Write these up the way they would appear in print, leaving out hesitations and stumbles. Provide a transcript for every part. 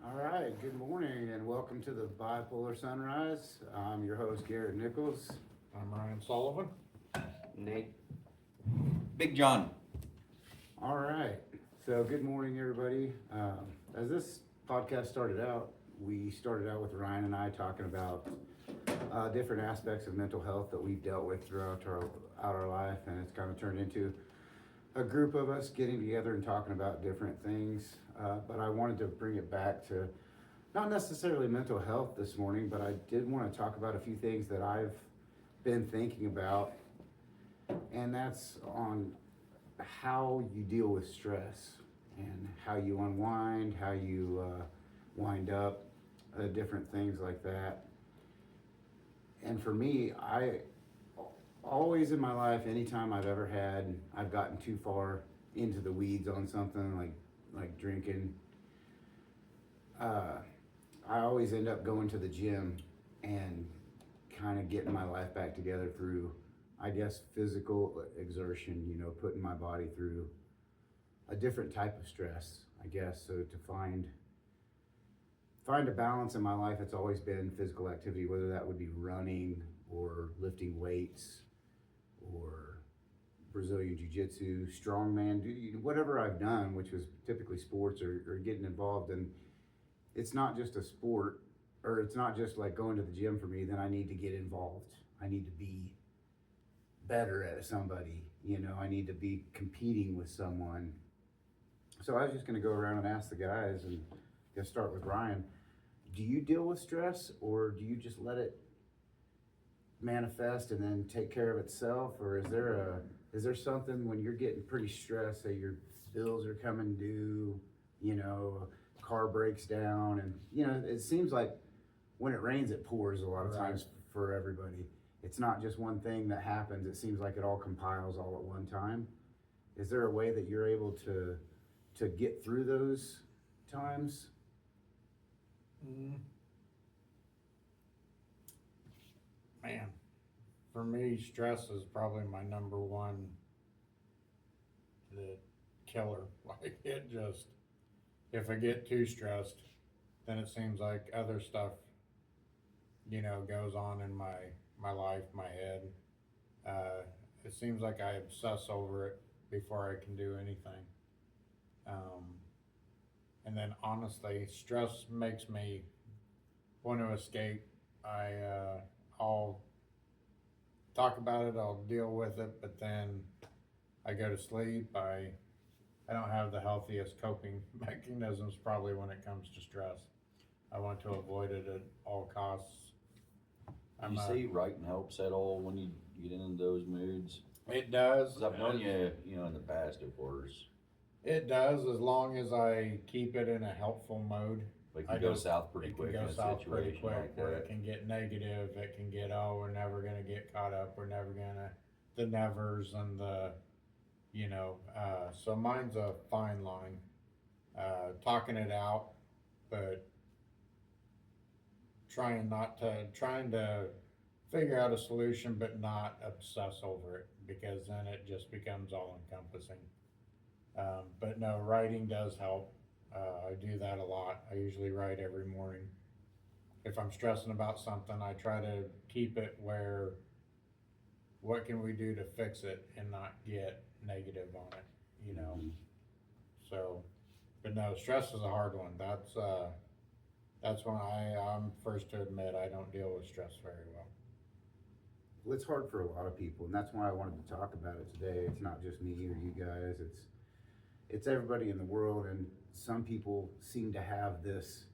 All right, good morning and welcome to the Bipolar Sunrise. I'm your host, Garrett Nichols. I'm Ryan Sullivan. Nate. Big John. All right, so good morning, everybody. As this podcast started out, we started out with Ryan and I talking about different aspects of mental health that we've dealt with throughout our life, and it's kind of turned into a group of us getting together and talking about different things. But I wanted to bring it back to not necessarily mental health this morning, but I did want to talk about a few things that I've been thinking about, and that's on how you deal with stress and how you unwind, how you wind up, different things like that. And for me, I always in my life, anytime I've gotten too far into the weeds on something like drinking, I always end up going to the gym and kind of getting my life back together through, I guess, physical exertion, putting my body through a different type of stress, I guess. So to find a balance in my life, it's always been physical activity, whether that would be running or lifting weights or Brazilian Jiu-Jitsu, strongman, whatever I've done, which was typically sports or getting involved. And it's not just a sport, or it's not just like going to the gym for me. Then I need to get involved. I need to be better at somebody, I need to be competing with someone. So I was just going to go around and ask the guys, and let's start with Ryan. Do you deal with stress, or do you just let it manifest and then take care of itself? Or is there something when you're getting pretty stressed, say your bills are coming due, car breaks down, and it seems like when it rains it pours a lot of times for everybody. It's not just one thing that happens. It seems like it all compiles all at one time. Is there a way that you're able to get through those times? Man, for me, stress is probably my number one the killer. Like if I get too stressed, then it seems like other stuff, goes on in my life, my head. It seems like I obsess over it before I can do anything. And then honestly, stress makes me want to escape. I'll talk about it, I'll deal with it, but then I go to sleep. I don't have the healthiest coping mechanisms probably when it comes to stress. I want to avoid it at all costs. You say writing helps at all when you get into those moods? It does. 'Cause I've known you, in the past, of course. It does, as long as I keep it in a helpful mode. But it can go south pretty quick in It a can go south pretty situation quick, like where it that. can get negative. It can get, we're never gonna get caught up. We're never gonna, the nevers and the, so mine's a fine line. Talking it out, but trying to figure out a solution, but not obsess over it, because then it just becomes all encompassing. But no, writing does help. I do that a lot. I usually write every morning. If I'm stressing about something, I try to keep it where, what can we do to fix it and not get negative on it, So, but no, stress is a hard one. That's when I'm first to admit I don't deal with stress very well. Well, it's hard for a lot of people, and that's why I wanted to talk about it today. It's not just me or you guys. It's everybody in the world, and some people seem to have this,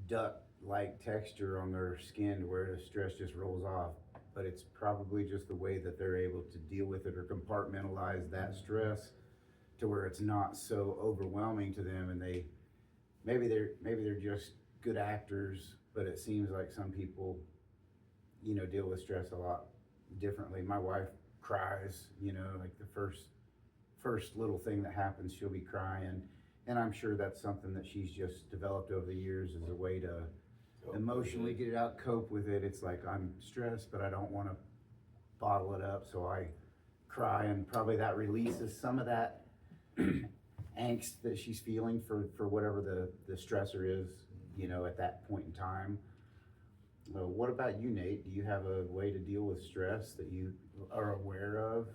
duck-like texture on their skin to where the stress just rolls off. But it's probably just the way that they're able to deal with it or compartmentalize that stress to where it's not so overwhelming to them, and maybe they're just good actors, but it seems like some people, deal with stress a lot differently. My wife cries, like the first little thing that happens, she'll be crying. And I'm sure that's something that she's just developed over the years as a way to emotionally get it out, cope with it. It's like, I'm stressed, but I don't want to bottle it up, so I cry, and probably that releases some of that angst that she's feeling for whatever the stressor is, you know, at that point in time. What about you, Nate? Do you have a way to deal with stress that you are aware of?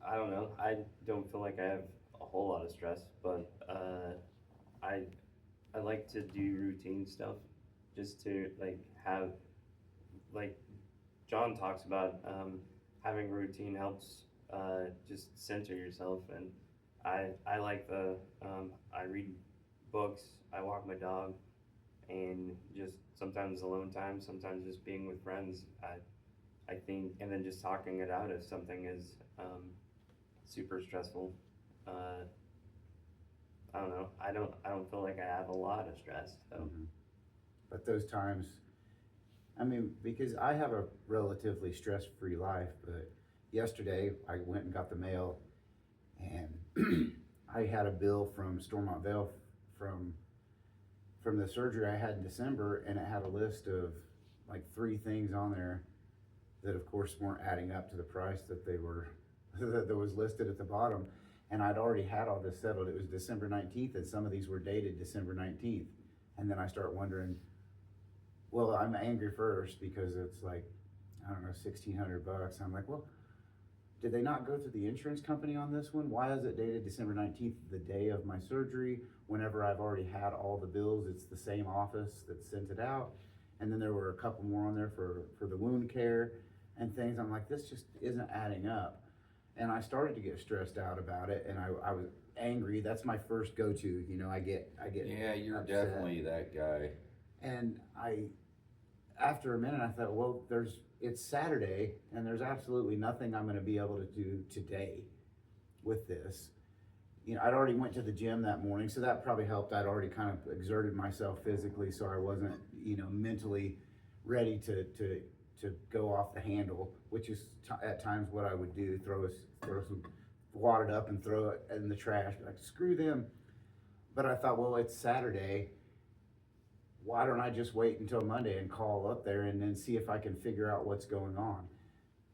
I don't know. I don't feel like I have a whole lot of stress, but I I like to do routine stuff, just to like have, like John talks about, having a routine helps just center yourself, and I like I read books, I walk my dog, and just sometimes alone time, sometimes just being with friends. I think, and then just talking it out if something is super stressful. Uh, I don't know. I don't feel like I have a lot of stress. So Mhm. But those times, I mean, because I have a relatively stress-free life, but yesterday I went and got the mail, and I had a bill from Stormont Vale from from the surgery I had in December, and it had a list of like 3 things on there that, of course, weren't adding up to the price that they were that was listed at the bottom. And I'd already had all this settled. It was December 19th, and some of these were dated December 19th. And then I start wondering, well, I'm angry first because it's like, I don't know, $1,600. I'm like, well, did they not go through the insurance company on this one? Why is it dated December 19th, the day of my surgery, whenever I've already had all the bills? It's the same office that sent it out. And then there were a couple more on there for the wound care and things. I'm like, this just isn't adding up. And I started to get stressed out about it, and I was angry. That's my first go-to, you know, I get Yeah, you're upset. definitely that guy. And after a minute, I thought, well, it's Saturday, and there's absolutely nothing I'm gonna be able to do today with this. You know, I'd already went to the gym that morning, so that probably helped. I'd already kind of exerted myself physically, so I wasn't, you know, mentally ready to go off the handle, which is at times what I would do, throw some wadded up and throw it in the trash, like screw them. But I thought, well, it's Saturday, why don't I just wait until Monday and call up there and then see if I can figure out what's going on?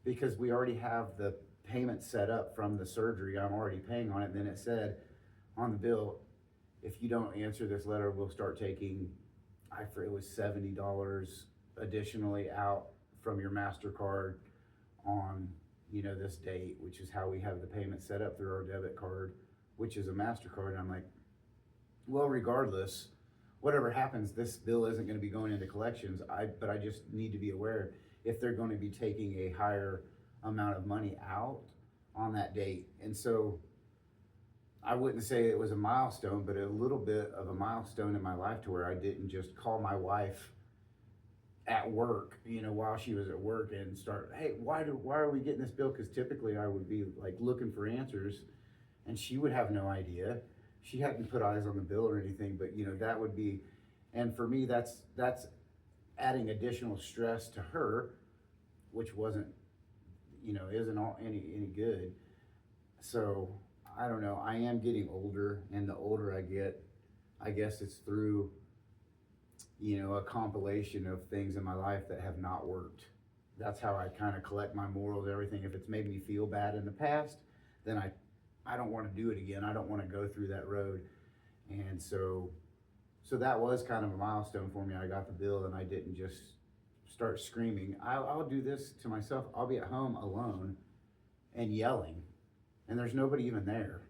Because we already have the payment set up from the surgery, I'm already paying on it, and then it said on the bill, if you don't answer this letter, we'll start taking, it was $70 additionally out from your MasterCard on, you know, this date, which is how we have the payment set up through our debit card, which is a MasterCard. And I'm like, well, regardless, whatever happens, this bill isn't gonna be going into collections. But I just need to be aware if they're gonna be taking a higher amount of money out on that date. And so I wouldn't say it was a milestone, but a little bit of a milestone in my life to where I didn't just call my wife at work, you know, while she was at work and start, hey, why are we getting this bill? Because typically I would be like looking for answers, and she would have no idea. She hadn't put eyes on the bill or anything, but you know, that would be, and for me, that's adding additional stress to her, which wasn't, you know, isn't all any good. So I don't know. I am getting older, and the older I get, I guess it's through, you know, a compilation of things in my life that have not worked. That's how I kind of collect my morals, everything. If it's made me feel bad in the past, then I don't want to do it again. I don't want to go through that road. And so that was kind of a milestone for me. I got the bill, and I didn't just start screaming. I'll do this to myself. I'll be at home alone and yelling, and there's nobody even there.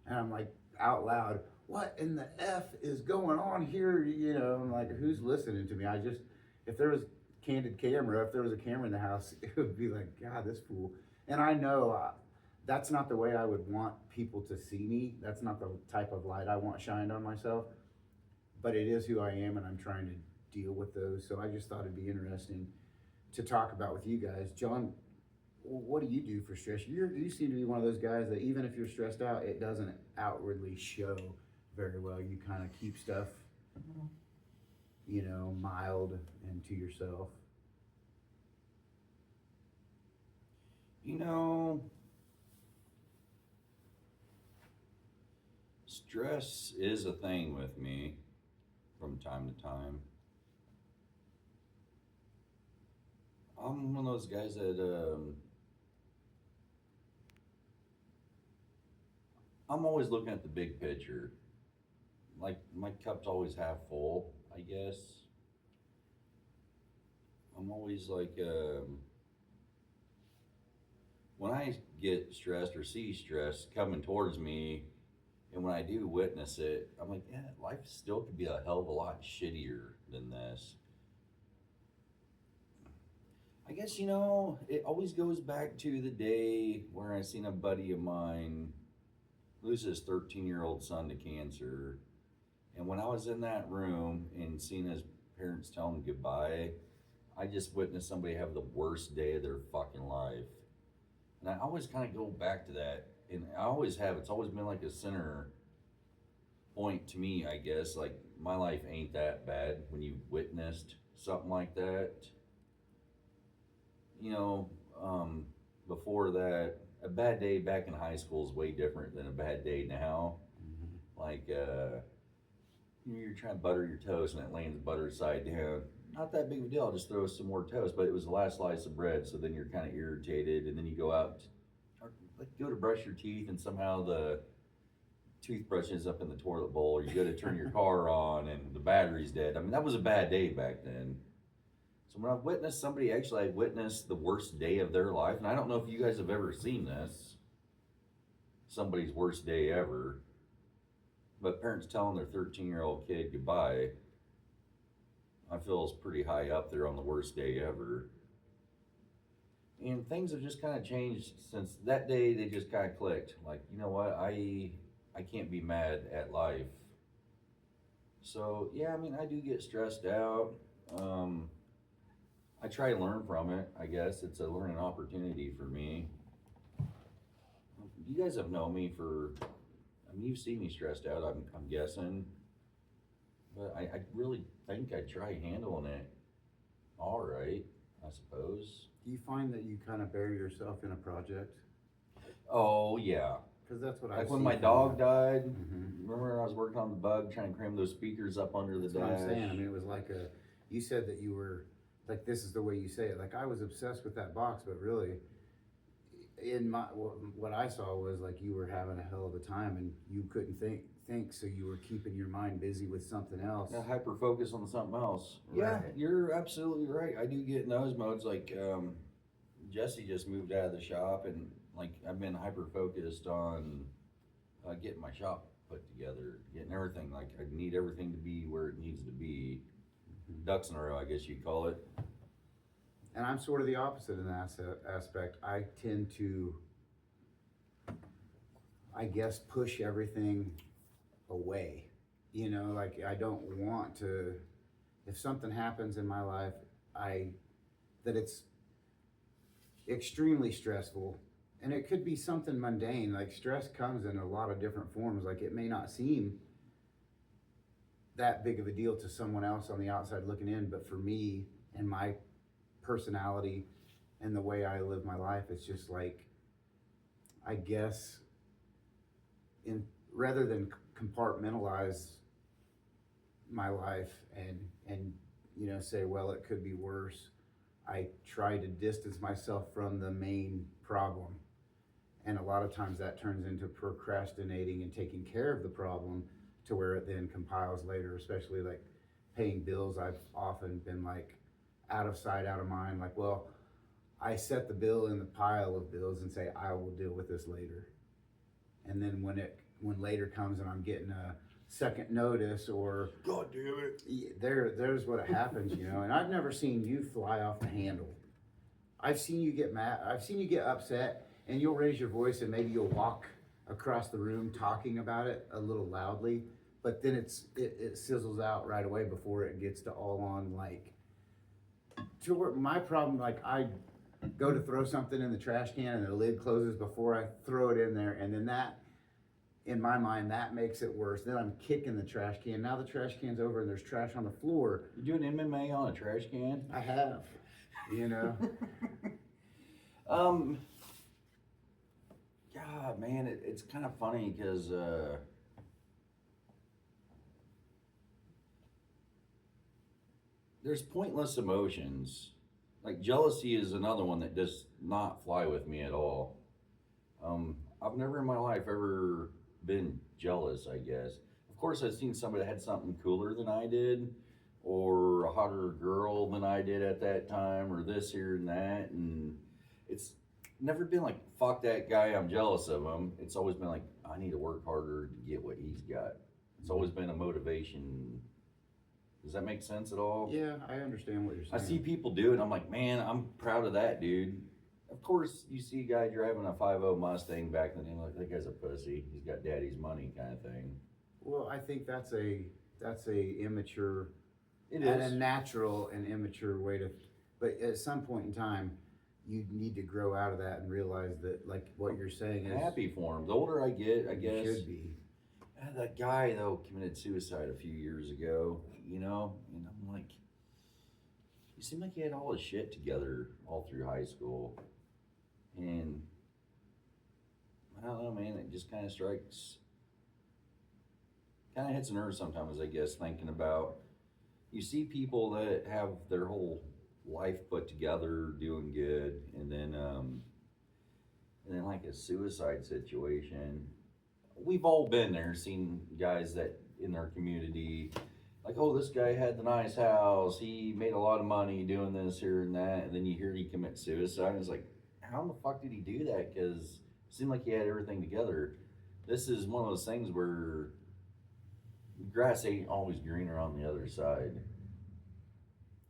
And I'm like out loud, what in the F is going on here? You know, I'm like, who's listening to me? If there was candid camera, if there was a camera in the house, it would be like, God, this fool. And I know that's not the way I would want people to see me. That's not the type of light I want shined on myself, but it is who I am, and I'm trying to deal with those. So I just thought it'd be interesting to talk about with you guys. John, what do you do for stress? You seem to be one of those guys that even if you're stressed out, it doesn't outwardly show very well. You kind of keep stuff, you know, mild and to yourself. You know, stress is a thing with me from time to time. I'm one of those guys that I'm always looking at the big picture. Like my cup's always half full, I guess. I'm always like, when I get stressed or see stress coming towards me, and when I do witness it, I'm like, yeah, life still could be a hell of a lot shittier than this. I guess, it always goes back to the day where I seen a buddy of mine lose his 13-year-old son to cancer. And when I was in that room and seeing his parents tell him goodbye, I just witnessed somebody have the worst day of their fucking life. And I always kind of go back to that. And I always have. It's always been like a center point to me, I guess. Like, my life ain't that bad when you witnessed something like that. Before that, a bad day back in high school is way different than a bad day now. Mm-hmm. Like, you're trying to butter your toast and it lands butter side down. Not that big of a deal, I'll just throw some more toast, but it was the last slice of bread, so then you're kind of irritated, and then you go out, or go to brush your teeth, and somehow the toothbrush is up in the toilet bowl, or you go to turn your car on, and the battery's dead. I mean, that was a bad day back then. So when I've witnessed somebody, actually, I witnessed the worst day of their life, and I don't know if you guys have ever seen this, somebody's worst day ever, but parents telling their 13-year-old kid goodbye, I feel is pretty high up there on the worst day ever. And things have just kind of changed since that day. They just kind of clicked. Like, you know what? I can't be mad at life. So yeah, I mean, I do get stressed out. I try to learn from it. I guess it's a learning opportunity for me. You guys have known me for. I mean, you've seen me stressed out. I'm guessing. But I really think I try handling it all right, I suppose. Do you find that you kind of bury yourself in a project? Oh, yeah. Because that's what I Like see when my from dog you. died, Mhm. remember I was working on the bug, trying to cram those speakers up under the That's what dash? I'm saying. I mean, it was like you said that you were, like, this is the way you say it. Like, I was obsessed with that box, but really, what I saw was like you were having a hell of a time and you couldn't think, so you were keeping your mind busy with something else. Yeah, hyper focus on something else. Right. Yeah, you're absolutely right. I do get in those modes. Like, Jesse just moved out of the shop, and like I've been hyper focused on getting my shop put together, getting everything. Like, I need everything to be where it needs to be. Ducks in a row, I guess you'd call it. And I'm sort of the opposite in that aspect. I tend to, I guess, push everything away. Like, I don't want to, if something happens in my life, that it's extremely stressful, and it could be something mundane. Like, stress comes in a lot of different forms. Like, it may not seem that big of a deal to someone else on the outside looking in, but for me and my personality and the way I live my life, it's just like, I guess, rather than compartmentalize my life and say, well, it could be worse, I try to distance myself from the main problem. And a lot of times that turns into procrastinating and taking care of the problem to where it then compiles later, especially like paying bills. I've often been like out of sight, out of mind. Like, well, I set the bill in the pile of bills and say, I will deal with this later. And then when later comes and I'm getting a second notice, or God damn it, there's what happens, and I've never seen you fly off the handle. I've seen you get mad, I've seen you get upset, and you'll raise your voice and maybe you'll walk across the room talking about it a little loudly, but then it sizzles out right away before it gets to all on, like, to where my problem, like, I go to throw something in the trash can and the lid closes before I throw it in there, and then that, in my mind, that makes it worse. Then I'm kicking the trash can. Now the trash can's over and there's trash on the floor. You doing MMA on a trash can? I have, God, man, it's kind of funny because there's pointless emotions. Like, jealousy is another one that does not fly with me at all. I've never in my life ever been jealous, I guess. Of course, I've seen somebody that had something cooler than I did, or a hotter girl than I did at that time, or this here and that, and it's never been like, fuck that guy, I'm jealous of him. It's always been like, I need to work harder to get what he's got. It's always been a motivation. Does that make sense at all? Yeah, I understand what you're I saying. see people do it, I'm like, man, I'm proud of that dude. Of course, you see a guy driving a 5.0 Mustang back in the day, like, that guy's a pussy. He's got daddy's money kind of thing. Well, I think that's a immature, It and a is. natural and immature way to, but at some point in time, you need to grow out of that and realize that, like what you're saying is. Happy for him. The older I get, I you guess. should be. That guy, though, committed suicide a few years ago, you know? And I'm like, he seemed like he had all his shit together all through high school. And I don't know, man, it just kind of hits a nerve sometimes, I guess, thinking about, you see people that have their whole life put together, doing good, and then like a suicide situation. We've all been there, seen guys that in our community, like, oh, this guy had the nice house, he made a lot of money doing this here and that, and then you hear he commit suicide, and it's like, how in the fuck did he do that? Because it seemed like he had everything together. This is one of those things where grass ain't always greener on the other side.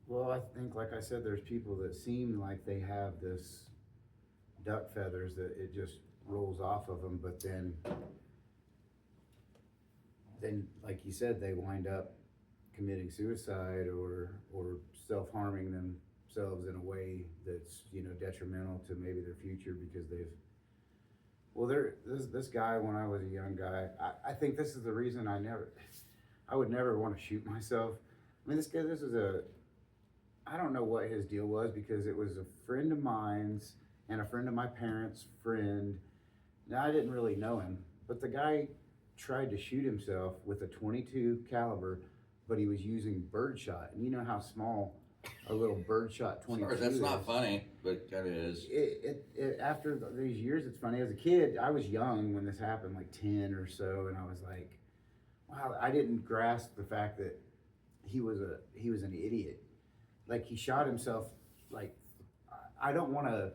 Well, I think, like I said, there's people that seem like they have this duck feathers that it just rolls off of them, but then, like you said, they wind up committing suicide or self-harming themselves in a way that's, detrimental to maybe their future because this guy, when I was a young guy, I think this is the reason I would never want to shoot myself. I mean, I don't know what his deal was because it was a friend of mine's and a friend of my parents' friend. Now, I didn't really know him, but the guy tried to shoot himself with a .22 caliber, but he was using birdshot. And you know how small a little birdshot 22 Sorry, that's is. not funny, but it kind of is. After these years, it's funny. As a kid, I was young when this happened, like 10 or so, and I was like, wow, I didn't grasp the fact that he was an idiot. Like, he shot himself, like, I don't want to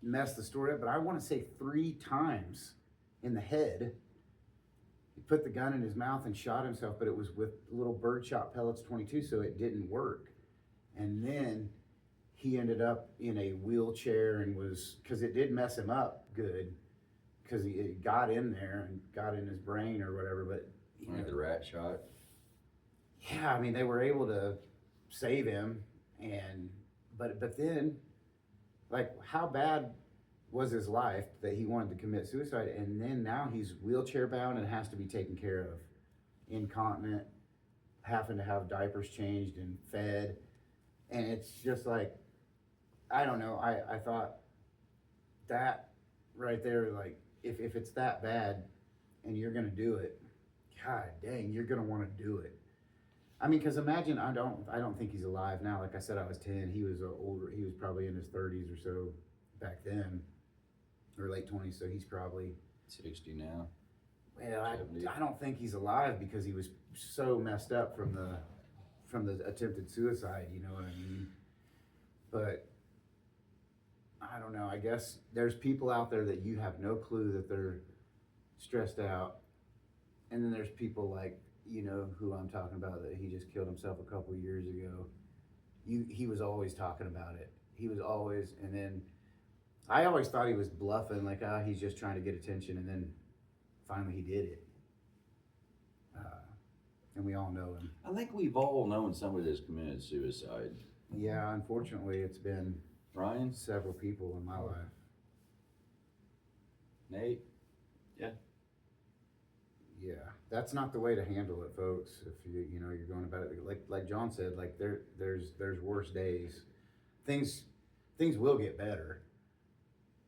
mess the story up, but I want to say 3 times in the head. He put the gun in his mouth and shot himself, but it was with little birdshot pellets 22, so it didn't work. And then he ended up in a wheelchair and because it did mess him up good, because it got in there and got in his brain or whatever, but Like the rat shot. yeah, I mean, they were able to save him, but then, like, how bad was his life that he wanted to commit suicide? And then now he's wheelchair bound and has to be taken care of, incontinent, having to have diapers changed and fed, and it's just like, I don't know. I thought that right there, like, if it's that bad, and you're gonna do it, God dang, you're gonna want to do it. I mean, because imagine, I don't think he's alive now. Like I said, I was 10. He was older. He was probably in his 30s or so back then, or late 20s. So he's probably 60 now. well. 70. I don't think he's alive because he was so messed up from the attempted suicide. You know what I mean? But I don't know. I guess there's people out there that you have no clue that they're stressed out, and then there's people like, who I'm talking about, that he just killed himself a couple years ago. He was always talking about it. He was always, and then I always thought he was bluffing, like, he's just trying to get attention, and then finally he did it. And we all know him. I think we've all known somebody that's committed suicide. Yeah, unfortunately, it's been Ryan? several people in my life. Nate? Yeah, that's not the way to handle it, folks. If you're going about it like John said, like there's worse days. Things will get better,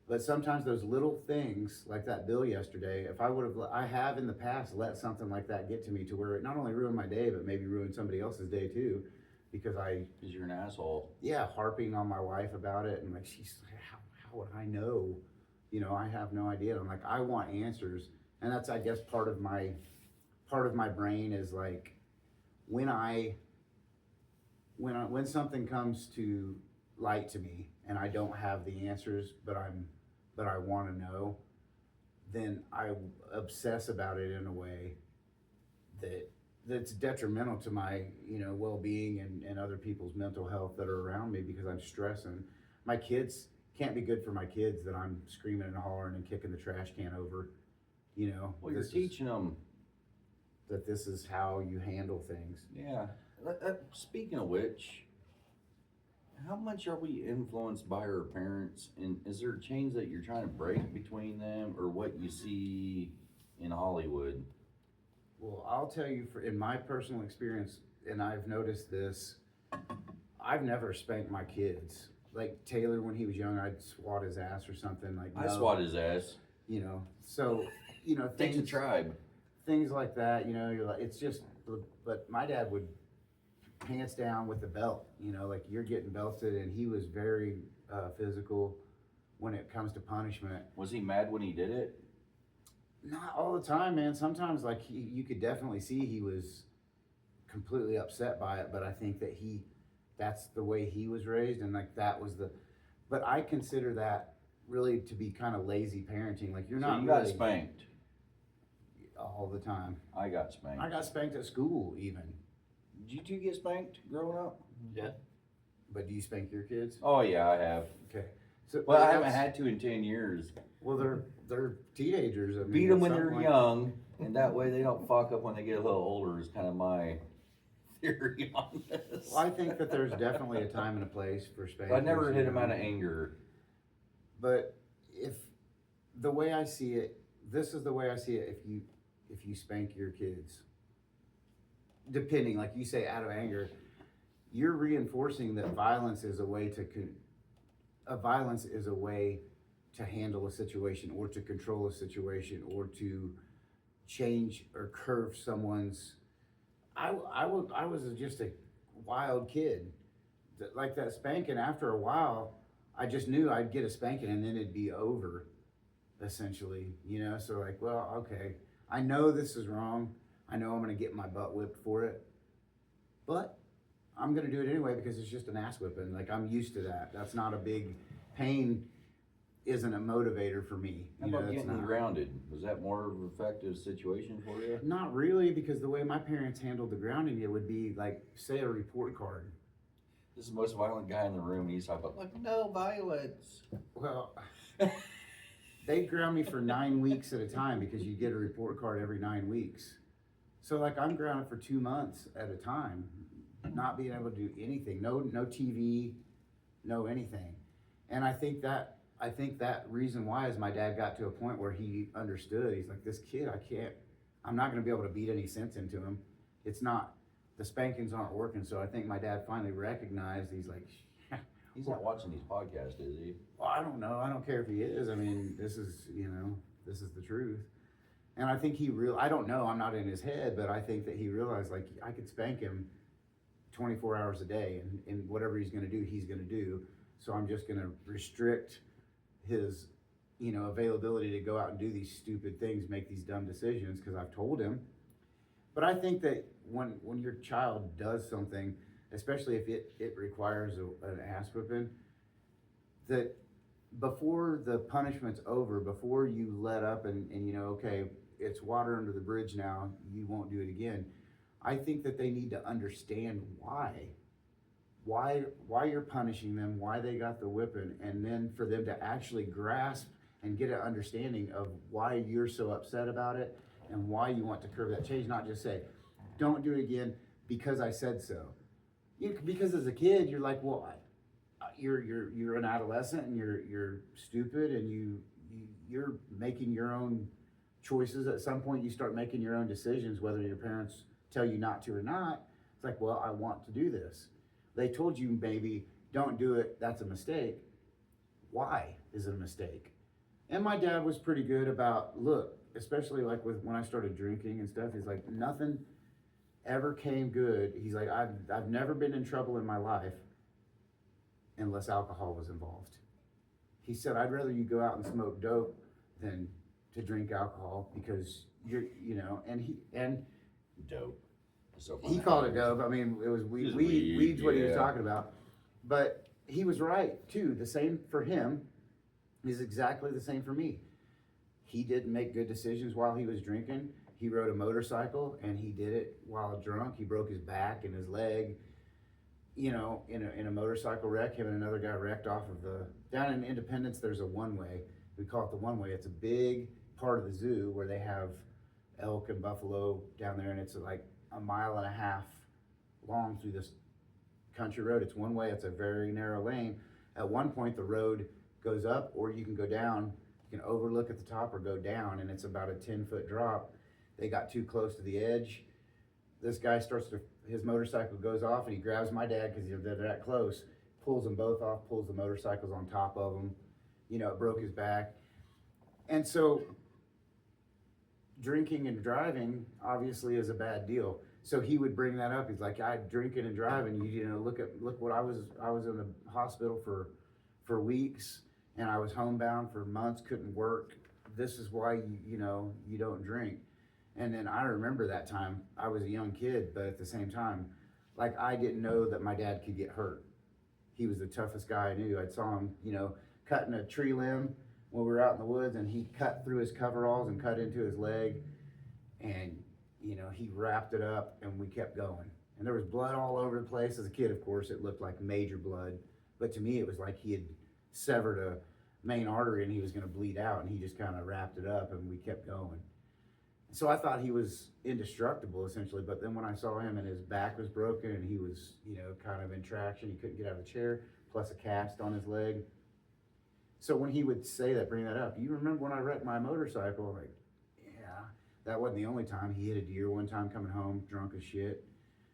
but sometimes those little things, like that bill yesterday, if I have in the past let something like that get to me to where it not only ruined my day, but maybe ruined somebody else's day too, because You're an asshole. harping on my wife about it, and like, she's like, how would I know? I have no idea. I'm like, I want answers. And that's, I guess, part of my brain is like, when something comes to light to me and I don't have the answers, but I want to know, then I obsess about it in a way that's detrimental to my, well-being and other people's mental health that are around me, because I'm stressing. My kids can't be good for my kids that I'm screaming and hollering and kicking the trash can over. Well, you're this is- teaching them. that this is how you handle things. Yeah. Speaking of which, how much are we influenced by our parents? And is there a change that you're trying to break between them, or what you see in Hollywood? Well, I'll tell you, in my personal experience, and I've noticed this, I've never spanked my kids. Like Taylor, when he was young, I'd swat his ass or something. Like, I no, swat his ass. So, Takes a tribe. things like that, you're like, it's just, but my dad would pants down with the belt, like you're getting belted, and he was very physical when it comes to punishment. Was he mad when he did it? Not all the time, man. Sometimes, like, you could definitely see he was completely upset by it, but I think that that's the way he was raised, and like that was but I consider that really to be kind of lazy parenting. Like, you're So not you really got spanked. all the time. I got spanked. I got spanked at school even. Did you two get spanked growing up? Yeah. But do you spank your kids? Oh yeah, I have. Okay. So, Well, I but haven't that's- had to in 10 years. Well, they're teenagers. I mean, Beat them at when some they're point- young, and that way they don't fuck up when they get a little older. Is kind of my theory on this. Well, I think that there's definitely a time and a place for spanking. I never hit him out of anger. But if the way I see it, this is the way I see it. If you spank your kids, depending, like you say, out of anger, you're reinforcing that violence is a way to handle a situation, or to control a situation, or to change or curve someone's. I was just a wild kid, like that spanking. After a while, I just knew I'd get a spanking and then it'd be over, essentially, so like, well, okay, I know this is wrong. I know I'm gonna get my butt whipped for it, but I'm gonna do it anyway because it's just an ass whipping. Like, I'm used to that. That's not a big pain. Isn't a motivator for me. How about that's getting not. grounded? Was that more of an effective situation for you? Not really, because the way my parents handled the grounding, it would be like, say, a report card. This is the most violent guy in the room, and he's talking about, like, no violence. Well, they ground me for 9 weeks at a time, because you get a report card every 9 weeks. So like, I'm grounded for 2 months at a time, not being able to do anything, no TV, no anything. And I think that reason why is my dad got to a point where he understood. He's like, this kid, I'm not gonna be able to beat any sense into him. The spankings aren't working. So I think my dad finally recognized, he's like, He's not watching these podcasts, is he? well, I don't know. I don't care if he is. I mean, this is the truth. And I think I don't know, I'm not in his head, but I think that he realized, like, I could spank him 24 hours a day, and whatever he's gonna do, he's gonna do. So I'm just gonna restrict his, availability to go out and do these stupid things, make these dumb decisions, because I've told him. But I think that when your child does something, especially if it requires an ass whipping, that before the punishment's over, before you let up and okay, it's water under the bridge now, you won't do it again. I think that they need to understand why you're punishing them, why they got the whipping, and then for them to actually grasp and get an understanding of why you're so upset about it and why you want to curb that change. Not just say, don't do it again because I said so. Because as a kid, you're like, well, you're an adolescent, and you're stupid, and you're making your own choices. At some point, you start making your own decisions, whether your parents tell you not to or not. It's like, well, I want to do this. They told you, maybe, don't do it, that's a mistake. Why is it a mistake? And my dad was pretty good about, look, especially like when I started drinking and stuff, he's like, nothing ever came good. He's like, I've never been in trouble in my life unless alcohol was involved. He said, I'd rather you go out and smoke dope than to drink alcohol because and Dope. So he called it dope. I mean, it was Just weed's what he was yeah. talking about. But he was right too. The same for him is exactly the same for me. He didn't make good decisions while he was drinking. He rode a motorcycle and he did it while drunk. He broke his back and his leg, in a motorcycle wreck. Him and another guy wrecked off of down in Independence. There's a one-way. We call it the one-way. It's a big part of the zoo where they have elk and buffalo down there, and it's like a mile and a half long through this country road. It's one way. It's a very narrow lane. At one point, the road goes up, or you can go down. You can overlook at the top or go down, and it's about a 10-foot drop. They got too close to the edge. This guy his motorcycle goes off, and he grabs my dad because they're that close, pulls them both off, pulls the motorcycles on top of him. It broke his back. And so drinking and driving obviously is a bad deal. So he would bring that up. He's like, I drinking and driving. Look what I was in the hospital for weeks, and I was homebound for months, couldn't work. This is why you don't drink. And then I remember that time. I was a young kid, but at the same time, like, I didn't know that my dad could get hurt. He was the toughest guy I knew. I saw him, cutting a tree limb when we were out in the woods, and he cut through his coveralls and cut into his leg, and he wrapped it up, and we kept going. And there was blood all over the place. As a kid, of course, it looked like major blood, but to me, it was like he had severed a main artery and he was going to bleed out, and he just kind of wrapped it up, and we kept going. So I thought he was indestructible, essentially, but then when I saw him and his back was broken and he was, kind of in traction, he couldn't get out of the chair, plus a cast on his leg. So when he would say that, bring that up, you remember when I wrecked my motorcycle? Like, yeah, that wasn't the only time. He hit a deer one time coming home, drunk as shit,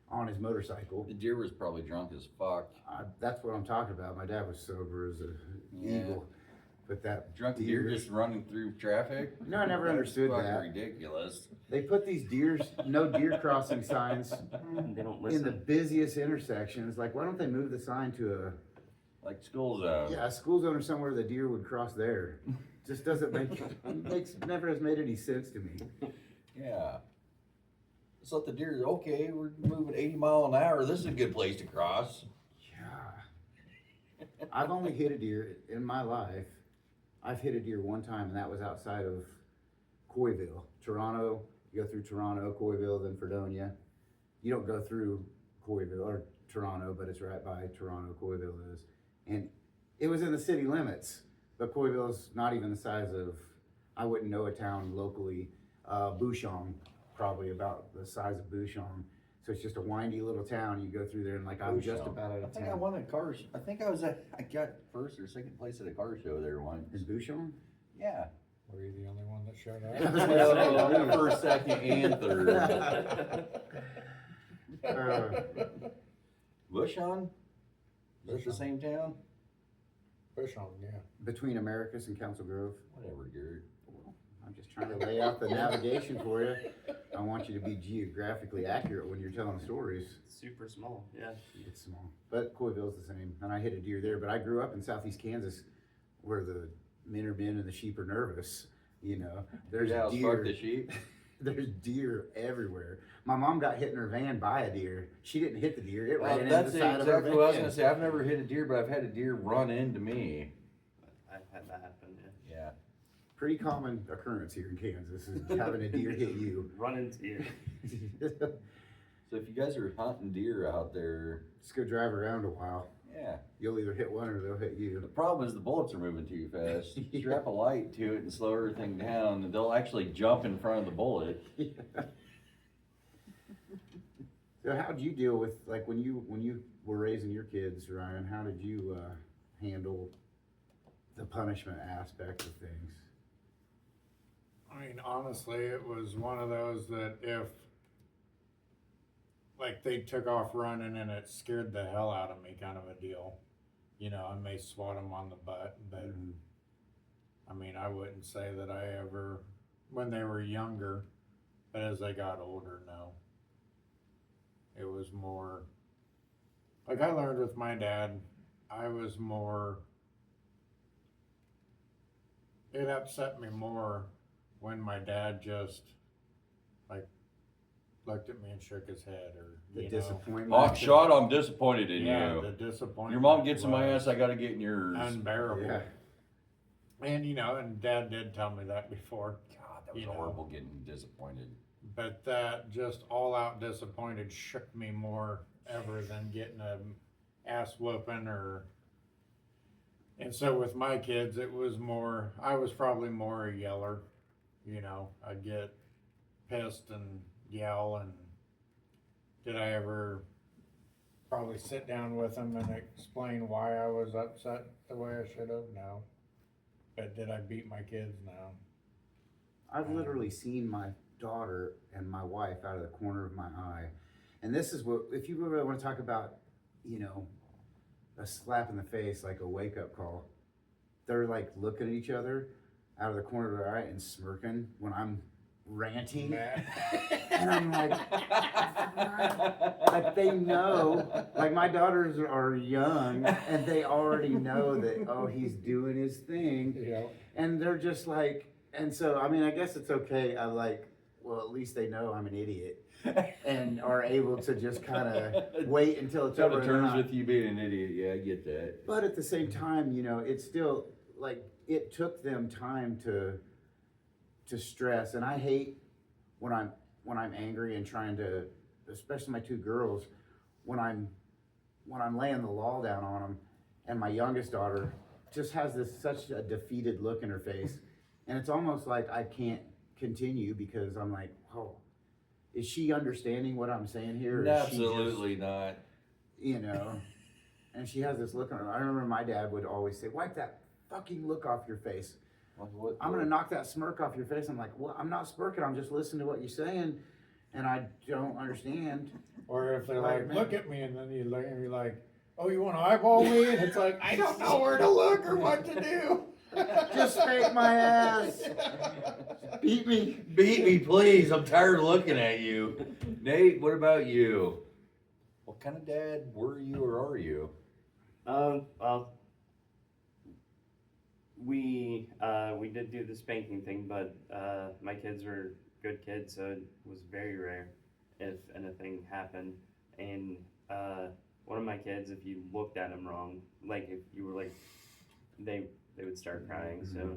on his motorcycle. The deer was probably drunk as fuck. That's what I'm talking about. My dad was sober as an eagle. But that Drunk deer just running through traffic? No, I never understood Fucking that. ridiculous. They put these no deer crossing signs They don't in listen. the busiest intersections. Like, why don't they move the sign to Like school zone. a school zone or somewhere the deer would cross there? Just doesn't never has made any sense to me. Yeah. Let's let the deer, okay, we're moving 80 mile an hour. This is a good place to cross. Yeah. I've only hit a deer in my life. I've hit a deer one time, and that was outside of Coyville, Toronto. You go through Toronto, Coyville, then Fredonia. You don't go through Coyville or Toronto, but it's right by Toronto, Coyville is. And it was in the city limits, but Coyville's not even the size of, I wouldn't know a town locally. Bouchon, probably about the size of Bouchon. So it's just a windy little town. You go through there, and like, I'm just about out I of think I town. won a car. I think I got first or second place at a car show there once. In Bouchon? Yeah. Were you the only one that showed Well, up? first, second, and third. Bushon? Is that the same town? Push on, yeah. Between Americus and Council Grove. Whatever, Gary. I'm just trying to lay out the navigation for you. I want you to be geographically accurate when you're telling stories. Super small, yeah. It's small, but Coyville's the same. And I hit a deer there, but I grew up in southeast Kansas where the men are men and the sheep are nervous. There's Yeah, fuck deer. the sheep. There's deer everywhere. My mom got hit in her van by a deer. She didn't hit the deer. It ran into That's the side of her exactly van. what I was gonna say. I've never hit a deer, but I've had a deer run into me. I've had that happen, yeah. Yeah. Pretty common occurrence here in Kansas is having a deer hit you. Run into you. So if you guys are hunting deer out there, Just go drive around a while. yeah. You'll either hit one or they'll hit The you. problem is the bullets are moving too fast. Yeah. Strap a light to it and slow everything down, and they'll actually jump in front of the bullet. So how'd you deal with, like, when you were raising your kids, Ryan, how did you handle the punishment aspect of things? I mean, honestly, it was one of those that if, like, they took off running and it scared the hell out of me, kind of a deal. I may swat them on the butt, but I mean, I wouldn't say that I ever, when they were younger, but as they got older, no. It was more, like I learned with my dad, I was more, it upset me more when my dad just like looked at me and shook his head, or The you know, disappointment. Hot shot, I'm disappointed in yeah, you. the disappointment. Your mom gets in my was ass, I gotta get in yours. unbearable. Yeah. And you know, and Dad did tell me that before. God, that was You know. horrible getting disappointed. But that just all out disappointed shook me more ever than getting a ass whooping or. And so with my kids, it was more, I was probably more a yeller. You know, I'd get pissed and yell. And did I ever probably sit down with them and explain why I was upset the way I should have? No. But did I beat my kids? No. I've literally seen my daughter and my wife out of the corner of my eye. And this is what, if you really want to talk about, you know, a slap in the face, like a wake up call, they're like looking at each other out of the corner of their eye and smirking when I'm ranting. And I'm like, like they know, like my daughters are young and they already know that, oh, he's doing his thing. Yeah. And they're just like, and so, I mean, I guess it's okay. I like, well, at least they know I'm an idiot and are able to just kind of wait until it's Come over. to and they're terms not- with you being an idiot. Yeah, I get that. But at the same time, you know, it's still like, it took them time to stress. And I hate when I'm angry and trying to, especially my two girls, when I'm laying the law down on them, and my youngest daughter just has such a defeated look in her face, and it's almost like I can't continue because I'm like, oh, is she understanding what I'm saying here? Or is she Absolutely not. you know, and she has this look on her. I remember my dad would always say, "Wipe that fucking look off your face. What, I'm gonna knock that smirk off your face." I'm like, well, I'm not smirking. I'm just listening to what you're saying, and I don't understand. Or if they're Right, like, man. look at me, and then you look and you're like, oh, you want to eyeball me? And it's like, I don't know where to look or what to do. Just spank my ass. Beat me. Beat me, please. I'm tired of looking at you. Nate, what about you? What kind of dad were you or are you? Well, we did do the spanking thing, but my kids were good kids, so it was very rare if anything happened. And one of my kids, if you looked at him wrong, like if you were like, they would start crying. So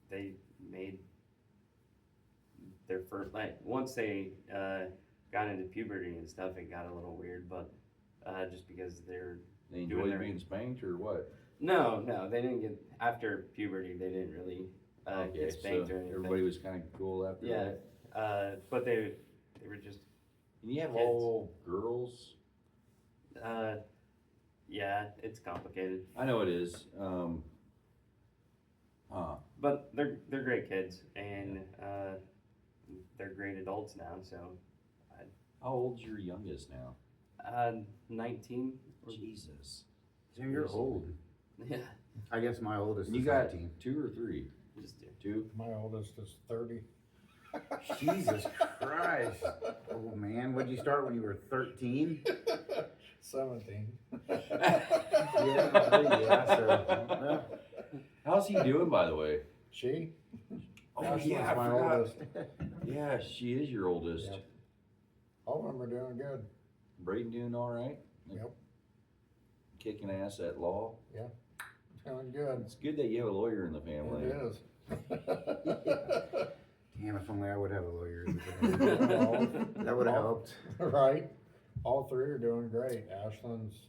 they made their first, like once they got into puberty and stuff, it got a little weird, but just because they're They doing enjoy their- being spanked or what? no, they didn't get, after puberty, they didn't really get spanked or anything. everybody was kind of cool after Yeah, that. but they were just, And you have Kids. all girls? yeah, it's complicated. I know it is. But they're great kids, and they're great adults now, so How old's your youngest now? 19. Jesus. Damn, you're old. Yeah, I guess my oldest And you is got 19. 2 or 3? just do. 2? My oldest is 30. Jesus Christ. Oh man, what'd you start when you were 13? 17. Yeah, so, well, How's he doing, by the way? She? Oh, Ashlyn's yeah, I my forgot. oldest. Yeah, she is your oldest. Yep. All of them are doing good. Braden doing all right? Yep. Kicking ass at law. Doing good. It's good that you have a lawyer in the family. It is. damn, if only I would have a lawyer. That would have helped. Right. All three are doing great. Ashlyn's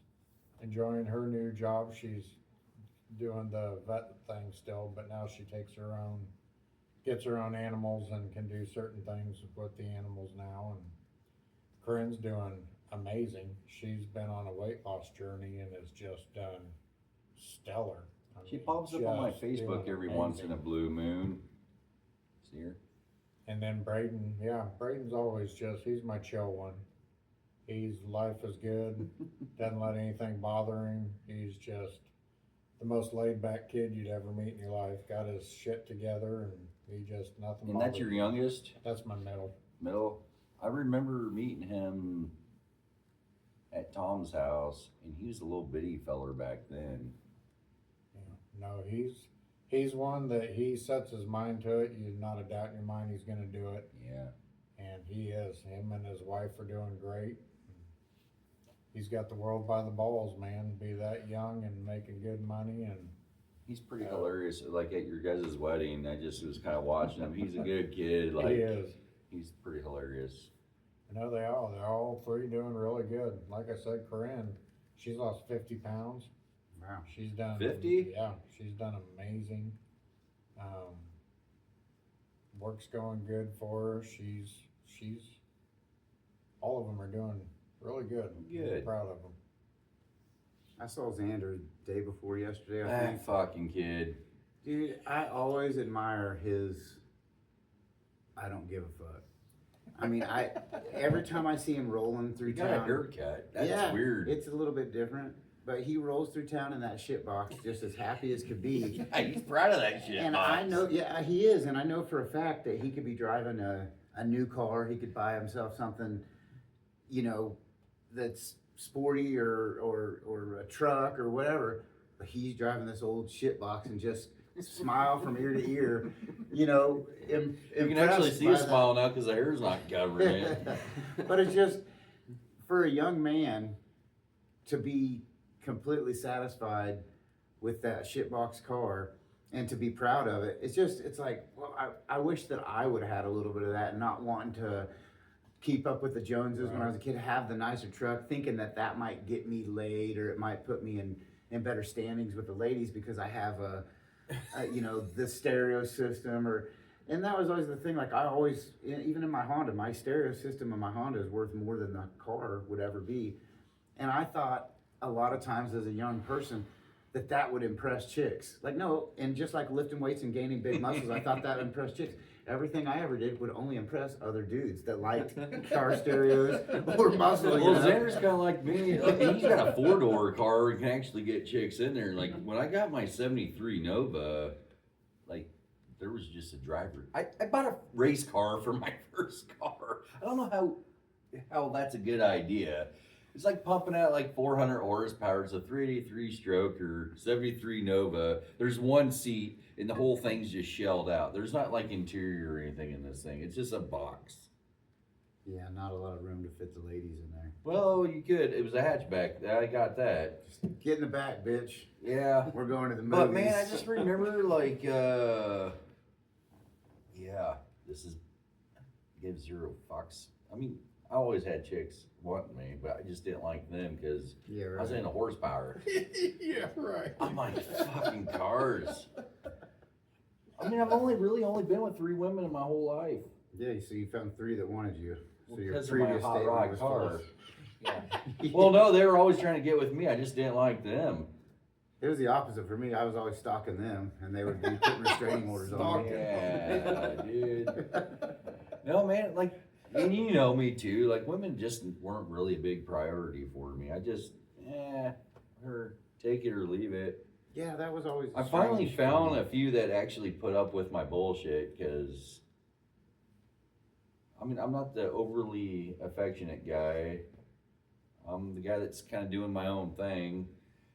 enjoying her new job. She's doing the vet thing still, but now she gets her own animals and can do certain things with the animals now. And Corinne's doing amazing. She's been on a weight loss journey and has just done stellar. I She mean, pops up on my just Facebook doing every once in a amazing. blue moon. See her? And then Braden's always he's my chill one. Life is good, doesn't let anything bother him. He's just the most laid back kid you'd ever meet in your life. Got his shit together and he just nothing And that's bothers your him. youngest? That's my middle. Middle? I remember meeting him at Tom's house, and he was a little bitty feller back then. Yeah. No, he's he's one that he sets his mind to it. You're not a doubt in your mind he's gonna do it. Yeah. And he is. Him and his wife are doing great. He's got the world by the balls, man. Be that young and making good money, and He's pretty hilarious. Like at your guys' wedding, I just was kind of watching him. He's a good kid. Like he is. he's pretty hilarious. No, they are. They're all three doing really good. Like I said, Corinne, she's lost 50 pounds. Wow. She's done 50? Yeah, she's done amazing. Work's going good for her. She's all of them are doing really good. Good. I'm proud of them. I saw Xander day before yesterday, I That think. fucking kid. Dude, I always admire his, I don't give a fuck. I mean, every time I see him rolling through He got town. a haircut. That's yeah, weird. It's a little bit different, but he rolls through town in that shit box just as happy as could be. Yeah, he's proud of that shit. And box. I know, yeah, he is, and I know for a fact that he could be driving a new car. He could buy himself something, you know, that's sporty or a truck or whatever. But he's driving this old shit box and just smile from ear to ear, you know. You can actually see a a smile now because the hair's not covering it. But it's just for a young man to be completely satisfied with that shitbox car and to be proud of it. It's like, well, I wish that I would have had a little bit of that and not wanting to keep up with the Joneses when I was a kid, have the nicer truck, thinking that might get me laid or it might put me in better standings with the ladies because I have you know, the stereo system and that was always the thing. Like I always, even in my Honda, my stereo system in my Honda is worth more than the car would ever be. And I thought a lot of times as a young person that would impress chicks. Like no, and just like lifting weights and gaining big muscles, I thought that would impress chicks. Everything I ever did would only impress other dudes that liked car stereos or muscle. You Well, know? Xander's kind of like me. Like, he's got a 4-door car and can actually get chicks in there. Like when I got my '73 Nova, like there was just a driver. I bought a race car for my first car. I don't know how that's a good idea. It's like pumping out like 400 horsepower. It's a 383 stroker, 73 Nova. There's one seat and the whole thing's just shelled out. There's not like interior or anything in this thing. It's just a box. Yeah, not a lot of room to fit the ladies in there. Well, you could. It was a hatchback. I got that. Just get in the back, bitch. Yeah. We're going to the movies. But man, I just remember like, yeah, this is give 0 fucks. I mean, I always had chicks wanting me, but I just didn't like them because yeah, right. I was into horsepower. Yeah, right. I'm like fucking cars. I mean, I've really only been with 3 women in my whole life. Yeah, so you found 3 that wanted you. So your Because of my previous hot statement rod was car. false. Yeah. Well, no, they were always trying to get with me. I just didn't like them. It was the opposite for me. I was always stalking them, and they would be putting restraining orders on me. Yeah, dude. No, man, like, and you know me too. Like, women just weren't really a big priority for me. I just, her take it or leave it. Yeah, that was always. I finally strange found for me. a few that actually put up with my bullshit because, I mean, I'm not the overly affectionate guy. I'm the guy that's kind of doing my own thing.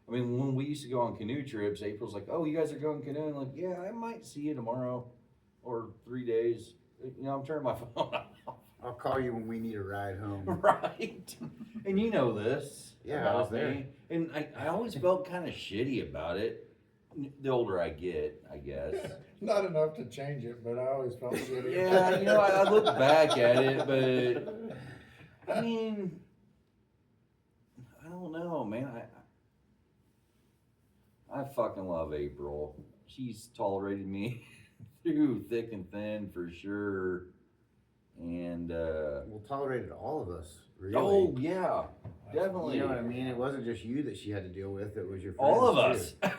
I mean, when we used to go on canoe trips, April's like, "Oh, you guys are going canoeing?" Like, yeah, I might see you tomorrow or 3 days. You know, I'm turning my phone off. I'll call you when we need a ride home. Right. And you know this. Yeah, about I was there. me. And I always felt kind of shitty about it. The older I get, I guess. Not enough to change it, but I always felt shitty. Yeah, you know, I look back at it, but I mean, I don't know, man. I fucking love April. She's tolerated me through thick and thin for sure. And Well, tolerated all of us, really. oh yeah, definitely. You know what I mean? It wasn't just you that she had to deal with. It was your friends All of too. us.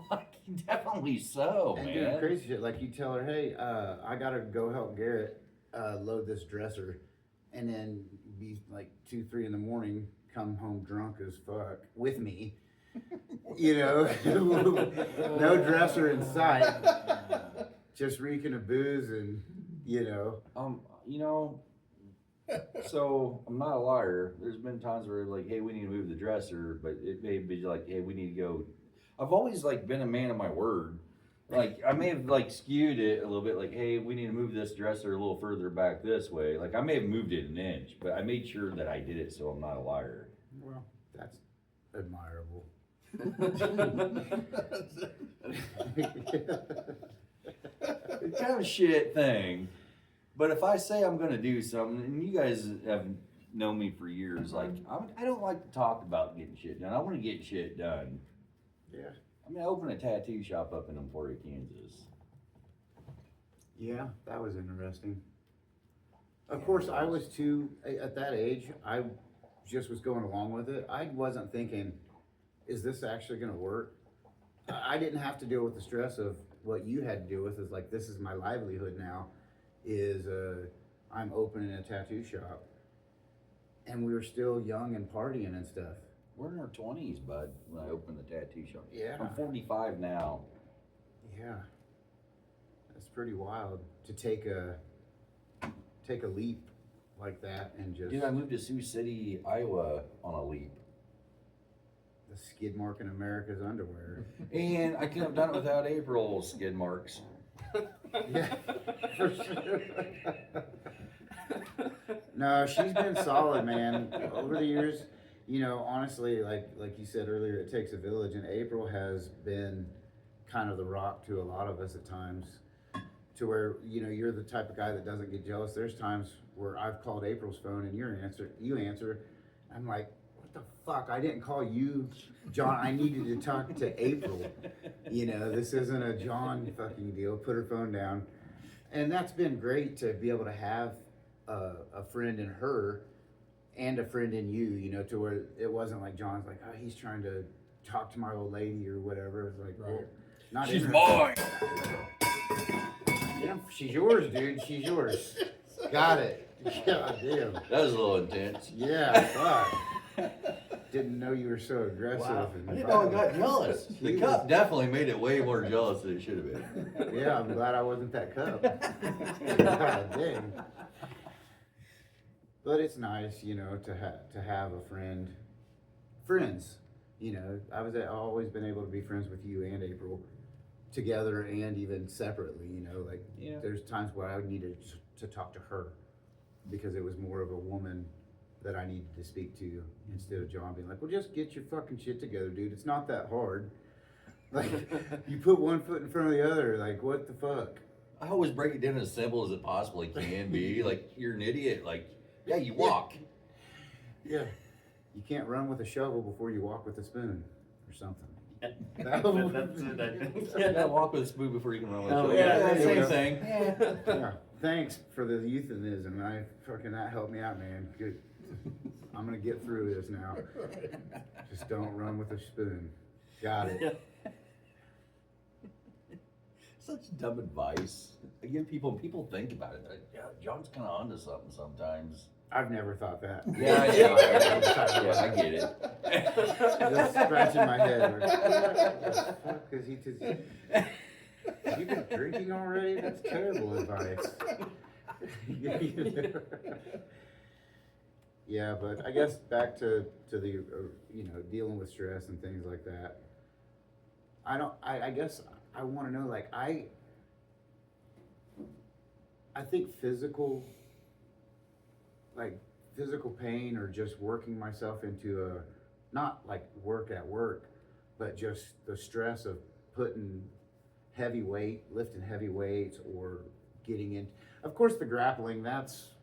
Like, definitely so, And man. doing crazy shit. Like you tell her, hey, I gotta go help Garrett load this dresser, and then be like 2, 3 in the morning, come home drunk as fuck with me. You know, no dresser in sight, just reeking of booze, and you know. So I'm not a liar. There's been times where like, hey, we need to move the dresser, but it may be like, hey, we need to go. I've always like been a man of my word. like, I may have like skewed it a little bit, like, hey, we need to move this dresser a little further back this way. Like, I may have moved it an inch, but I made sure that I did it so I'm not a liar. Well, that's admirable. It's kind of a shit thing. But if I say I'm gonna do something, and you guys have known me for years, like, I don't like to talk about getting shit done. I wanna get shit done. Yeah. I mean, I opened a tattoo shop up in Emporia, Kansas. Yeah, that was interesting. Of course, I was too, at that age, I just was going along with it. I wasn't thinking, is this actually gonna work? I didn't have to deal with the stress of what you had to deal with, is like, this is my livelihood now, is I'm opening a tattoo shop. And we were still young and partying and stuff. We're in our 20s, bud, when I opened the tattoo shop. Yeah. I'm 45 now. Yeah. That's pretty wild to take a leap like that and just Dude, I moved to Sioux City, Iowa on a leap. the skid mark in America's underwear. And I couldn't have done it without April's skid marks. Yeah, for sure. No, she's been solid, man. Over the years, you know, honestly, like you said earlier, it takes a village, and April has been kind of the rock to a lot of us at times, to where, you know, you're the type of guy that doesn't get jealous. There's times where I've called April's phone and you answer. I'm like, what the fuck? I didn't call you, John. I needed to talk to April. You know, this isn't a John fucking deal. Put her phone down. And that's been great to be able to have a friend in her and a friend in you, you know, to where it wasn't like John's like, oh, he's trying to talk to my old lady or whatever. It's like, Right. well, not She's interested. mine! Yeah, she's yours, dude. She's yours. Got it. God damn. That was a little intense. Yeah, fuck. Didn't know you were so aggressive. Wow. and I didn't know I got violent. jealous. The Jesus. cup definitely made it way more jealous than it should have been. Yeah, I'm glad I wasn't that cup. God dang. But it's nice, you know, to have a friends. You know, I've always been able to be friends with you and April, together and even separately. You know, like Yeah. there's times where I needed to talk to her because it was more of a woman that I needed to speak to, instead of John being like, well, just get your fucking shit together, dude. It's not that hard. Like, you put one foot in front of the other. Like, what the fuck? I always break it down as simple as it possibly can be. Like, you're an idiot. Like, yeah, you walk. Yeah. You can't run with a shovel before you walk with a spoon or something. That's it, I think. You gotta walk with a spoon before you can run with a Oh, shovel. yeah, Yeah, there you same go. thing. Yeah. Thanks for the euphemism. That helped me out, man. Good. I'm gonna get through this now. Just don't run with a spoon. Got it. Such dumb advice. I give people think about it. Like, yeah, John's kind of onto something sometimes. I've never thought that. Yeah, yeah, I get it. Just scratching my head. Like, what the fuck is he have you been drinking already? That's terrible advice. Yeah, but I guess back to the you know, dealing with stress and things like that. I guess I want to know, like, I think physical pain, or just working myself into not like work at work, but just the stress of putting lifting heavy weights, or getting in. Of course, the grappling, that's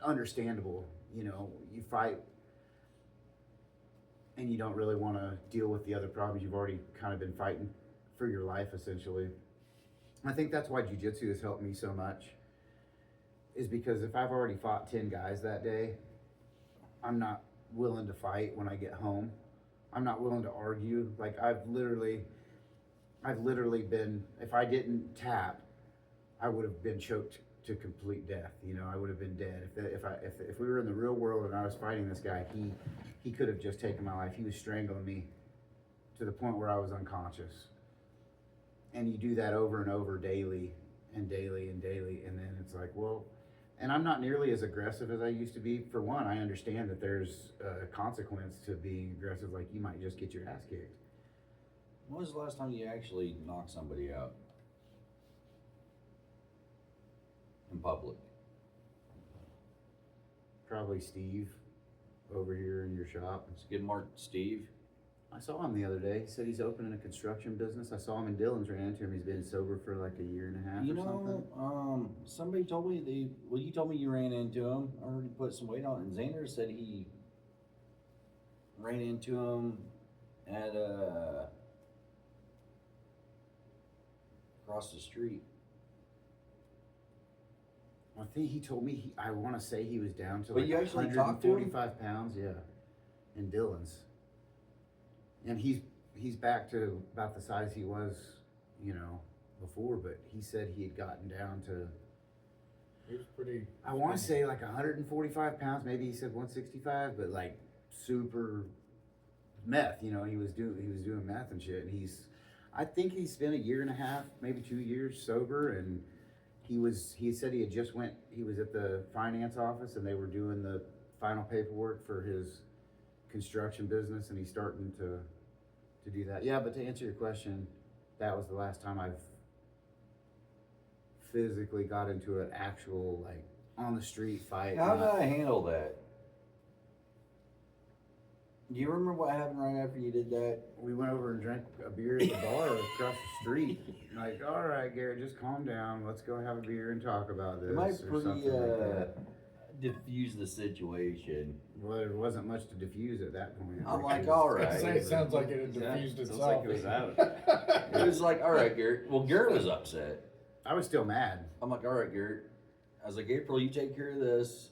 understandable. You know, you fight and you don't really want to deal with the other problems. You've already kind of been fighting for your life, essentially. I think that's why jiu-jitsu has helped me so much, is because if I've already fought 10 guys that day, I'm not willing to fight when I get home. I'm not willing to argue. Like, I've literally been, if I didn't tap, I would have been choked to complete death. You know, I would have been dead. If we were in the real world and I was fighting this guy, he could have just taken my life. He was strangling me to the point where I was unconscious. And you do that over and over, daily and daily and daily, and then it's like, well, and I'm not nearly as aggressive as I used to be. For one, I understand that there's a consequence to being aggressive. Like, you might just get your ass kicked. When was the last time you actually knocked somebody out? In public? Probably Steve over here in your shop. Skid Mark Steve? I saw him the other day. He said he's opening a construction business. I saw him in Dillon's, ran into him. He's been sober for like a year and a half You or something. know, somebody told me you told me you ran into him. I heard he put some weight on it, and Xander said he ran into him at, across the street. I think he told me, I want to say he was down to But like you actually talked to him? 145 pounds, yeah, in Dillon's. And he's back to about the size he was, you know, before, but he said he had gotten down to, He was pretty. I want to say like 145 pounds, maybe he said 165, but like super meth, you know, he was doing meth and shit. And I think he spent a year and a half, maybe 2 years sober, and he said he was at the finance office and they were doing the final paperwork for his construction business, and he's starting to do that. Yeah, but to answer your question, that was the last time I've physically got into an actual, like, on the street fight. How did I handle that? Do you remember what happened right after you did that? We went over and drank a beer at the bar across the street. Like, all right, Garrett, just calm down. Let's go have a beer and talk about this. It might or pretty something like that. diffuse the situation. Well, there wasn't much to diffuse at that point. I'm Like, like, it all was- right. Say it sounds like it had Yeah, diffused sounds itself. like it was out. It was like, all right, Garrett. Well, Garrett was upset. I was still mad. I'm like, all right, Garrett. I was like, April, you take care of this.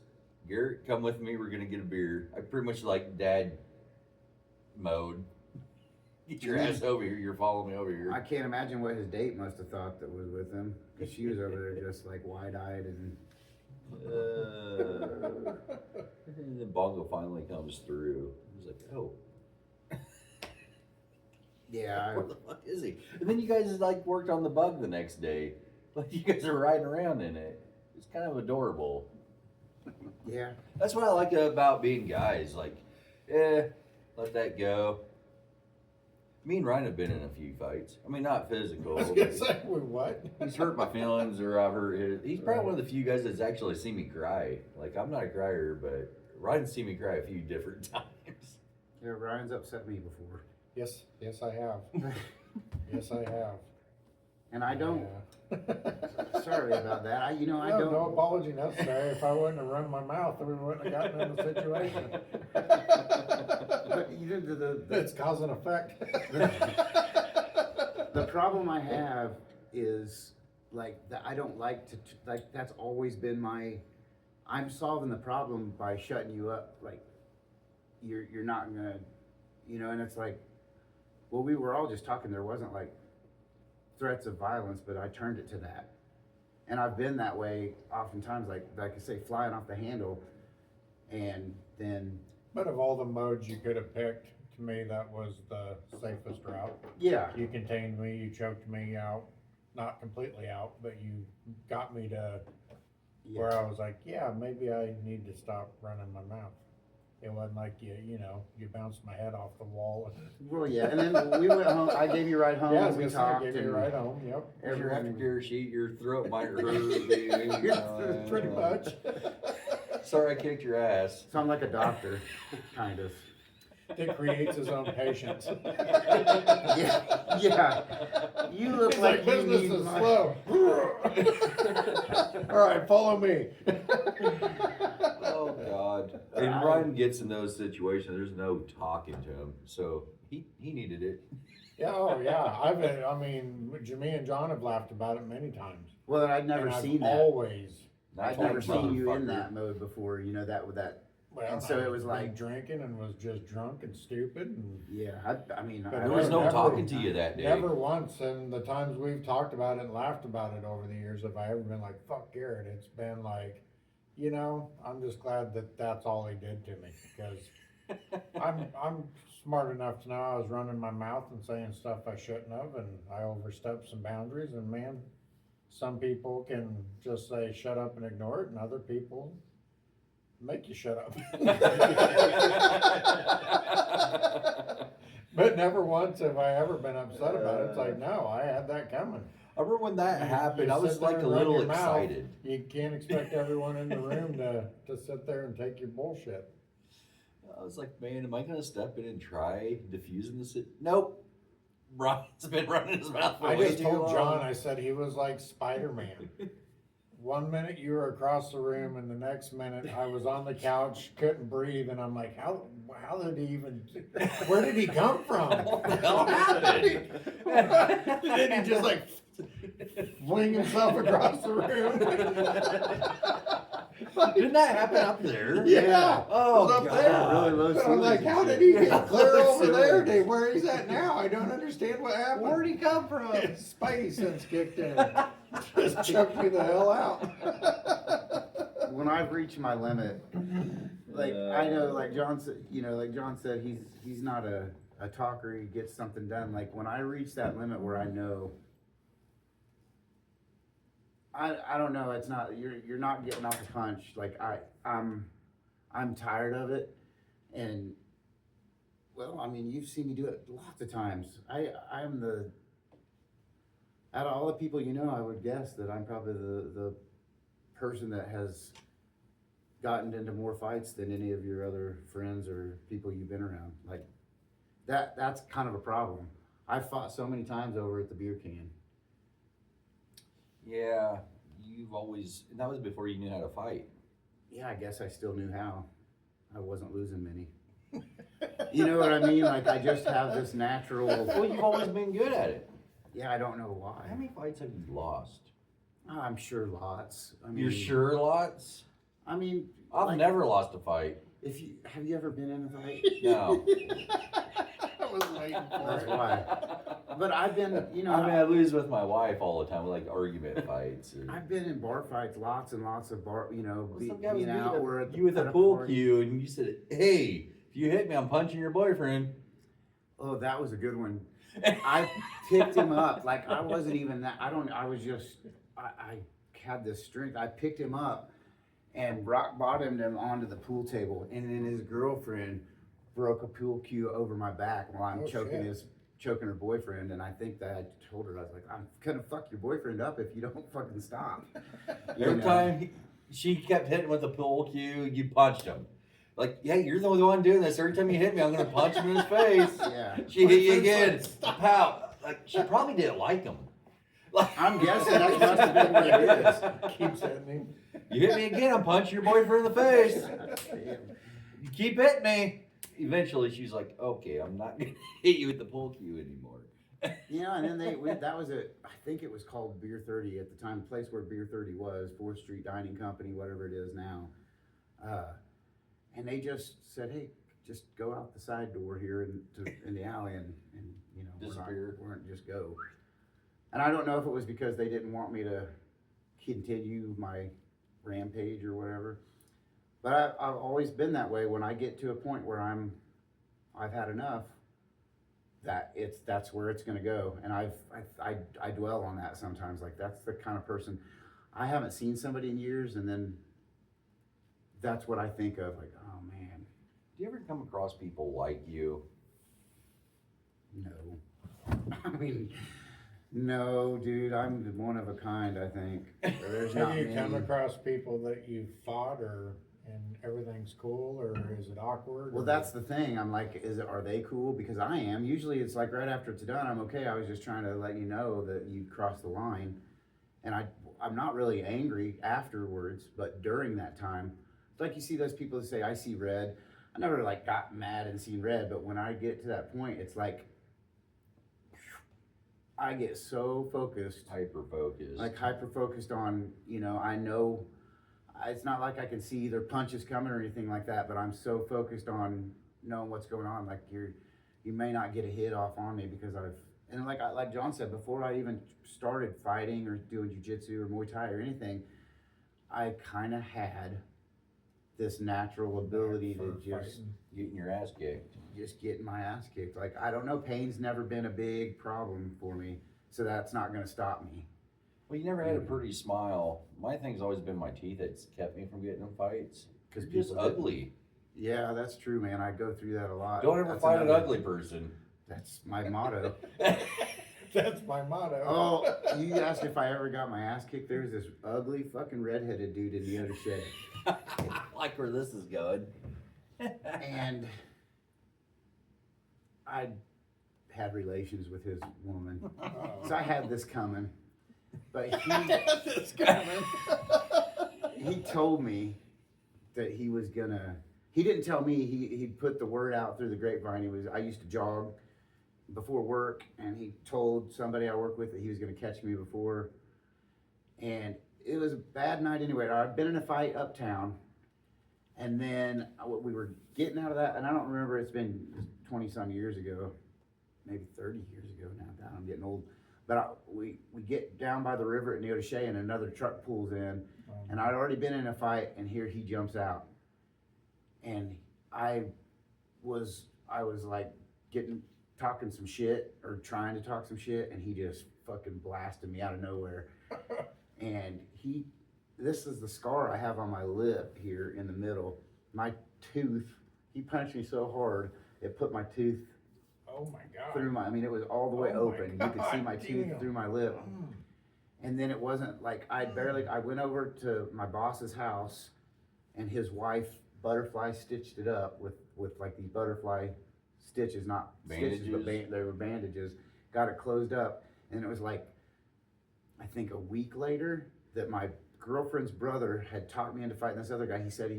Garrett, come with me. We're gonna get a beer. I pretty much like dad mode. Get your ass over here. You're following me over here. I can't imagine what his date must have thought that was with him, because she was over there just like wide-eyed and And then Bongo finally comes through. He's like, oh, yeah. where the fuck is he? And then you guys like worked on the bug the next day. Like you guys are riding around in it. It's kind of adorable. Yeah. That's what I like about being guys. Like, let that go. Me and Ryan have been in a few fights. I mean, not physical. I was gonna say, wait, what? He's hurt my feelings, or I've hurt his. He's probably one of the few guys that's actually seen me cry. Like, I'm not a crier, but Ryan's seen me cry a few different times. Yeah, Ryan's upset me before. Yes, I have. Yes, I have. And I don't, Yeah. sorry about that. I No don't. apology necessary. If I wouldn't have run my mouth, then we wouldn't have gotten in the situation. But you know, It's cause and effect. the problem I have is like that I don't like to like that's always been I'm solving the problem by shutting you up. Like you're not gonna, you know, and it's like, well, we were all just talking. There wasn't like threats of violence, but I turned it to that, and I've been that way oftentimes. Like I say, flying off the handle, and then But of all the modes you could have picked, to me, that was the safest route. yeah, You contained me, you choked me out, not completely out, but you got me to where I was like, yeah, maybe I need to stop running my mouth. It wasn't like you bounced my head off the wall. well, yeah, and then we went home. I gave you a ride home. Yeah, I was we gonna say, I talked gave you a and ride home, yep. If you're everything- after sheet, your throat might hurt. Dude. Pretty much. Sorry, I kicked your ass. So I'm like a doctor, kind of. Dick creates his own patients. Yeah, yeah. You look He's like like, you business need is my- slow. All right, follow me. Oh God! And Ryan gets in those situations. There's no talking to him, so he needed it. Yeah, oh yeah. Jimmy and John have laughed about it many times. Well, I'd never And I've seen that. always. I'd That never seen you in motherfucker. that mode before. You know that with that. Well, And so it was I've like- been drinking and was just drunk and stupid and Yeah, I mean, But There was no Never- talking to you that day. never once. And the times we've talked about it and laughed about it over the years, have I ever been like, fuck Garrett? It's been like, I'm just glad that that's all he did to me, because I'm smart enough to know I was running my mouth and saying stuff I shouldn't have, and I overstepped some boundaries. And man, some people can just say shut up and ignore it, and other people make you shut up. But never once have I ever been upset about it. It's like, no, I had that coming. I remember when that happened, You I was sit there like a and run little your mouth. excited. You can't expect everyone in the room to sit there and take your bullshit. I was like, man, am I gonna step in and try diffusing this? Nope. Brian's been running his mouth for I way just too told long. John, I said he was like Spider-Man. 1 minute you were across the room, and the next minute I was on the couch, couldn't breathe, and I'm like, how did he even? Where did he come from? What the hell happened? And then he just like fling himself across the room. Didn't that happen up there? Yeah. Oh, It was up God. there. Really low So I'm like, ceilings how and did shit. he get clear Low over there ceilings. to where he's at now? I don't understand what happened. Where'd he come from? His Spidey sense kicked in. Just choked me the hell out. When I've reached my limit, like I know, like John said, like John said, he's not a talker. He gets something done. Like when I reach that limit where I know, I don't know. It's not you're not getting off the punch. Like I'm tired of it, and well, I mean, you've seen me do it lots of times. I'm the out of all the people I would guess that I'm probably the person that has gotten into more fights than any of your other friends or people you've been around. Like that's kind of a problem. I've fought so many times over at the beer can. Yeah, and that was before you knew how to fight. Yeah, I guess I still knew how. I wasn't losing many. You know what I mean? Like I just have this natural. Well, you've always been good at it. Yeah, I don't know why. How many fights have you lost? I'm sure lots. I mean, You're sure lots? I mean, I've like, never lost a fight. Have you ever been in a fight? No. I was waiting for That's it. why. But I've been, I mean, I lose with my wife all the time, like argument fights. Or... I've been in bar fights, lots and lots of bar, Well, some guy was being out beating or at you with at a pool party. cue, and you said, "Hey, if you hit me, I'm punching your boyfriend." Oh, that was a good one. I picked him up. Like I wasn't even that. I was just. I had this strength. I picked him up, and rock bottomed him onto the pool table, and then his girlfriend broke a pool cue over my back while I'm Oh, choking shit. choking her boyfriend. And I think that I told her, I was like, I'm gonna fuck your boyfriend up if you don't fucking stop. Every time she kept hitting with the pool cue, you punched him. Like, yeah, you're the one doing this. Every time you hit me, I'm gonna punch him in his face. Yeah. She hit you again. Pow. Like, she probably didn't like him. Like, I'm guessing that must have been what it is. Keeps hitting him. you hit me again, I'm punching your boyfriend in the face. You keep hitting me. Eventually, she's like, okay, I'm not gonna hit you with the pool cue anymore. Yeah, and then that was I think it was called Beer 30 at the time, the place where Beer 30 was, 4th Street Dining Company, whatever it is now. And they just said, hey, just go out the side door here in the alley and Disappear. we're gonna just go. And I don't know if it was because they didn't want me to continue my rampage or whatever. But I've always been that way. When I get to a point where I've had enough, that's where it's gonna go. And I dwell on that sometimes. Like that's the kind of person I haven't seen somebody in years, and then that's what I think of. Like, oh man, Do you ever come across people like you? no. I mean, no, dude. I'm one of a kind. I think there's Have not you many. come across people that you fought and everything's cool, or is it awkward? Well, or- that's the thing. I'm like, are they cool? Because I am. Usually it's like right after it's done, I'm okay. I was just trying to let you know that you crossed the line. And I'm not really angry afterwards, but during that time, it's like you see those people that say, I see red. I never like got mad and seen red, but when I get to that point, it's like, I get so focused. Hyper focused. Like hyper focused on, I know it's not like I can see either punches coming or anything like that, but I'm so focused on knowing what's going on. Like you may not get a hit off on me because and like John said, before I even started fighting or doing jiu-jitsu or Muay Thai or anything, I kind of had this natural ability to For just fighting. Getting your ass kicked. getting my ass kicked. Like, I don't know, pain's never been a big problem for me, so that's not gonna stop me. Well, you never had a pretty smile. My thing's always been my teeth that's kept me from getting in fights. Because You're just people ugly. Yeah, that's true, man. I go through that a lot. Don't ever That's fight an another- ugly person. That's my motto. That's my motto. Oh, you asked if I ever got my ass kicked. There's this ugly fucking redheaded dude in the other shed. I like where this is going. And I had relations with his woman. So I had this coming. But This coming. he told me that he was gonna, he didn't tell me, he put the word out through the grapevine. I used to jog before work, and he told somebody I work with that he was gonna catch me before. And it was a bad night anyway. I'd been in a fight uptown, and then we were getting out of that, and I don't remember, it's been 20 some years ago, maybe 30 years ago now. God, I'm getting old. But we get down by the river at Neodesha, and another truck pulls in, and I'd already been in a fight, and here he jumps out. And I was like talking some shit, or trying to talk some shit, and he just fucking blasted me out of nowhere. And this is the scar I have on my lip here in the middle. My tooth, he punched me so hard, it put my tooth Oh my God. through my, I mean, it was all the way Oh my open. You could see my God, tooth damn. through my lip. And then it wasn't like, I went over to my boss's house, and his wife butterfly stitched it up with like these butterfly stitches, not stitches, but Bandages. they were bandages. Got it closed up, and it was like, I think a week later, that my girlfriend's brother had talked me into fighting this other guy. He said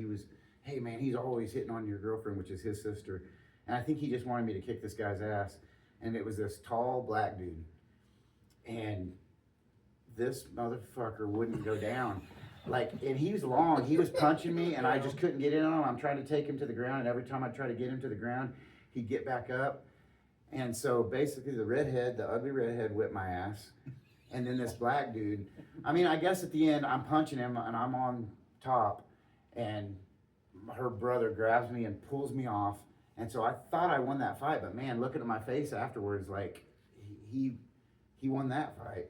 hey man, he's always hitting on your girlfriend, which is his sister. And I think he just wanted me to kick this guy's ass. And it was this tall black dude. And this motherfucker wouldn't go down. Like, and he was long, he was punching me, and I just couldn't get in on him. I'm trying to take him to the ground, and every time I try to get him to the ground, he'd get back up. And so basically the ugly redhead whipped my ass. And then this black dude, I mean, I guess at the end, I'm punching him, and I'm on top, and her brother grabs me and pulls me off. And so I thought I won that fight, but man, looking at my face afterwards, like, he won that fight.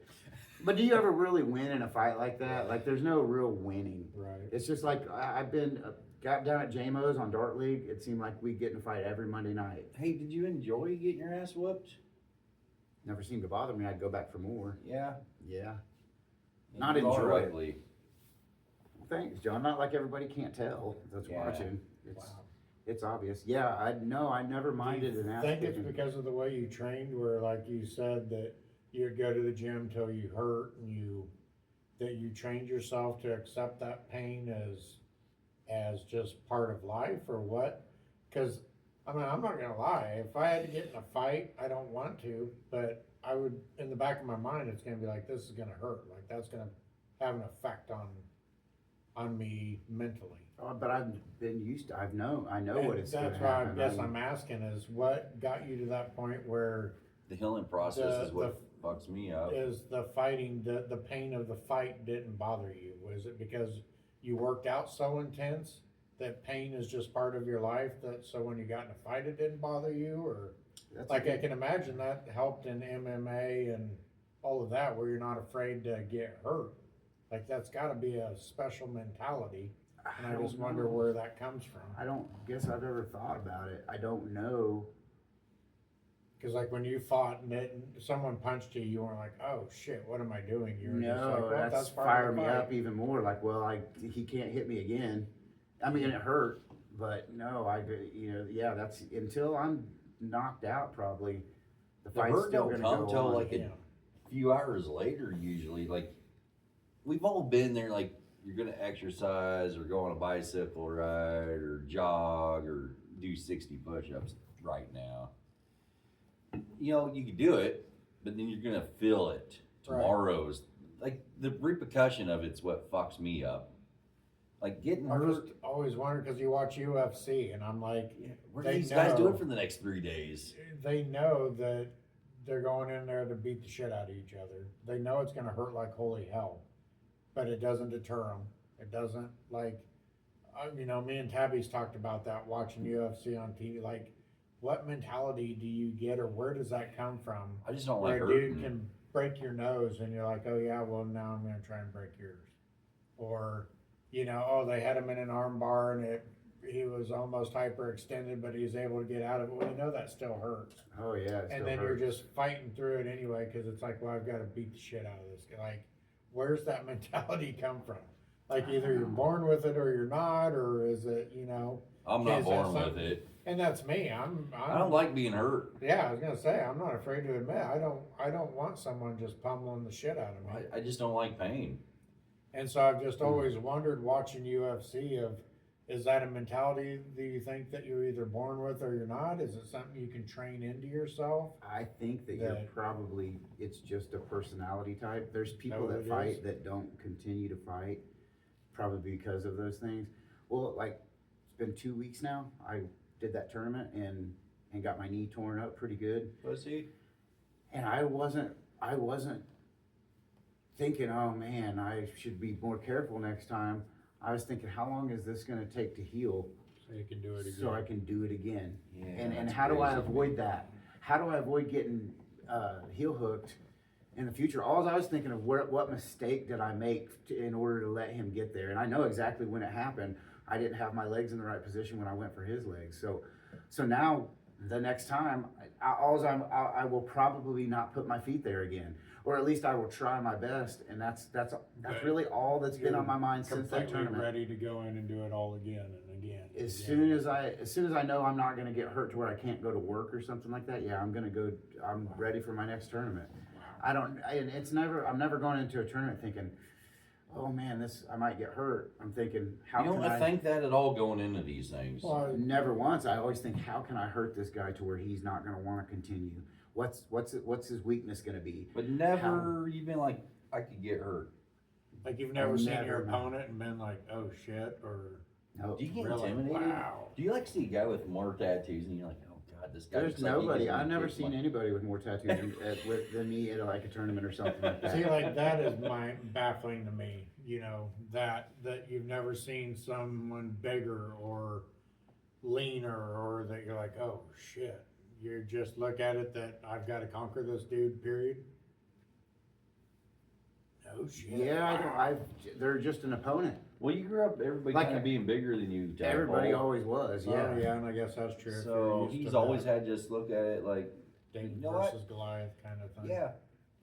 But do you ever really win in a fight like that? Like, there's no real winning. Right. It's just like, I've been, got down at JMO's on Dart League. It seemed like we'd get in a fight every Monday night. Hey, did you enjoy getting your ass whooped? Never seemed to bother me. I'd go back for more. Yeah. Yeah. You Not did all enjoy it. rightly. Thanks, John. Not like everybody can't tell that's Yeah. watching. It's, Wow. it's obvious. Yeah, I never minded an ass I think it's kicking. because of the way you trained, where like you said that you'd go to the gym till you hurt, and that you trained yourself to accept that pain as just part of life, or what? Because I mean, I'm not gonna lie, if I had to get in a fight, I don't want to, but I would, in the back of my mind, it's gonna be like, this is gonna hurt, like that's gonna have an effect on me mentally. But I've been used to. I know what And it's going to that's why I happen. guess I'm asking is what got you to that point where The healing process is The- what fucks me up. is the fighting, the pain of the fight didn't bother you? Was it because you worked out so intense that pain is just part of your life, that so when you got in a fight it didn't bother you? Or That's like a I good- can imagine that helped in MMA and all of that, where you're not afraid to get hurt. Like that's gotta be a special mentality, and I don't just wonder know. where that comes from. I don't guess I've ever thought about it. I don't know. Cause like when you fought and someone punched you, you weren't like, oh shit, what am I doing? You were just like, No, well, that's part fired of the me fight. up even more. Like, well, he can't hit me again. I mean, it hurt, but no, yeah, that's until I'm knocked out. Probably the The fight's hurt still don't gonna come go till on. like Yeah. a few hours later usually. Like we've all been there, like you're gonna exercise or go on a bicycle ride or jog or do 60 push-ups right now. You know, you can do it, but then you're gonna feel it Right. tomorrow's. Like the repercussion of it's what fucks me up. Like getting I hurt. just always wonder, cause you watch UFC and I'm like, What are they these guys know- doing for the next 3 days? they know that they're going in there to beat the shit out of each other. They know it's gonna hurt like holy hell, but it doesn't deter them. It doesn't, like, me and Tabby's talked about that watching UFC on TV. Like, what mentality do you get, or where does that come from? I just don't like Where a dude hurting. can break your nose and you're like, oh yeah, well now I'm gonna try and break yours. Or, oh, they had him in an arm bar and he was almost hyperextended, but he was able to get out of it. Well, you know that still hurts. Oh yeah, it And still then hurts. you're just fighting through it anyway, because it's like, well, I've got to beat the shit out of this guy. Like, where's that mentality come from? Like, either you're born with it or you're not, or is it, you know? I'm Is not that born with something- it. And that's me. I don't like being hurt. Yeah, I was gonna say, I'm not afraid to admit, I don't want someone just pummeling the shit out of me. I just don't like pain. And so I've just always wondered, watching UFC, is that a mentality do you think that you're either born with or you're not? Is it something you can train into yourself? I think that you're That- probably, it's just a personality type. There's people what that it fight is? that don't continue to fight, probably because of those things. Well, like, it's been 2 weeks now. I did that tournament and got my knee torn up pretty good. Pussy. And I wasn't thinking, oh man, I should be more careful next time. I was thinking, how long is this gonna take to heal So you can do it again. so I can do it again? Yeah, And that's how do I crazy. avoid that? How do I avoid getting heel hooked in the future? All I was thinking of, what mistake did I make in order to let him get there? And I know exactly when it happened. I didn't have my legs in the right position when I went for his legs. So now the next time, I will probably not put my feet there again, or at least I will try my best. And that's But really all that's been on my mind since that completely tournament. ready to go in and do it all again and again. and As again. soon as I know I'm not gonna get hurt to where I can't go to work or something like that, yeah, I'm ready for my next tournament. I'm never going into a tournament thinking, oh man, I might get hurt. I'm thinking, how You can don't I? think that at all going into these things. Well, Never once. I always think, how can I hurt this guy to where he's not gonna wanna continue? What's his weakness gonna be? But never you've been like, I could get hurt. like you've never seen your never, no. opponent and been like, oh shit, or No, Do you get really, intimidated? wow. Do you like see a guy with more tattoos and you're like, oh god, this guy there's looks like he nobody. could I've never kick seen my-" anybody with more tattoos than me at like a tournament or something like that. See, like that is baffling to me. You know that you've never seen someone bigger or leaner, or that you're like, oh shit. You just look at it that I've got to conquer this dude. Period. No shit. Yeah, Wow. they're just an opponent. Well, you grew up everybody Like- kind of being bigger than you. Tadpole. Everybody always was, yeah. Oh yeah, and I guess that's true. if you're So used to he's that always had just look at it like, David you know what? versus Goliath kind of thing. yeah,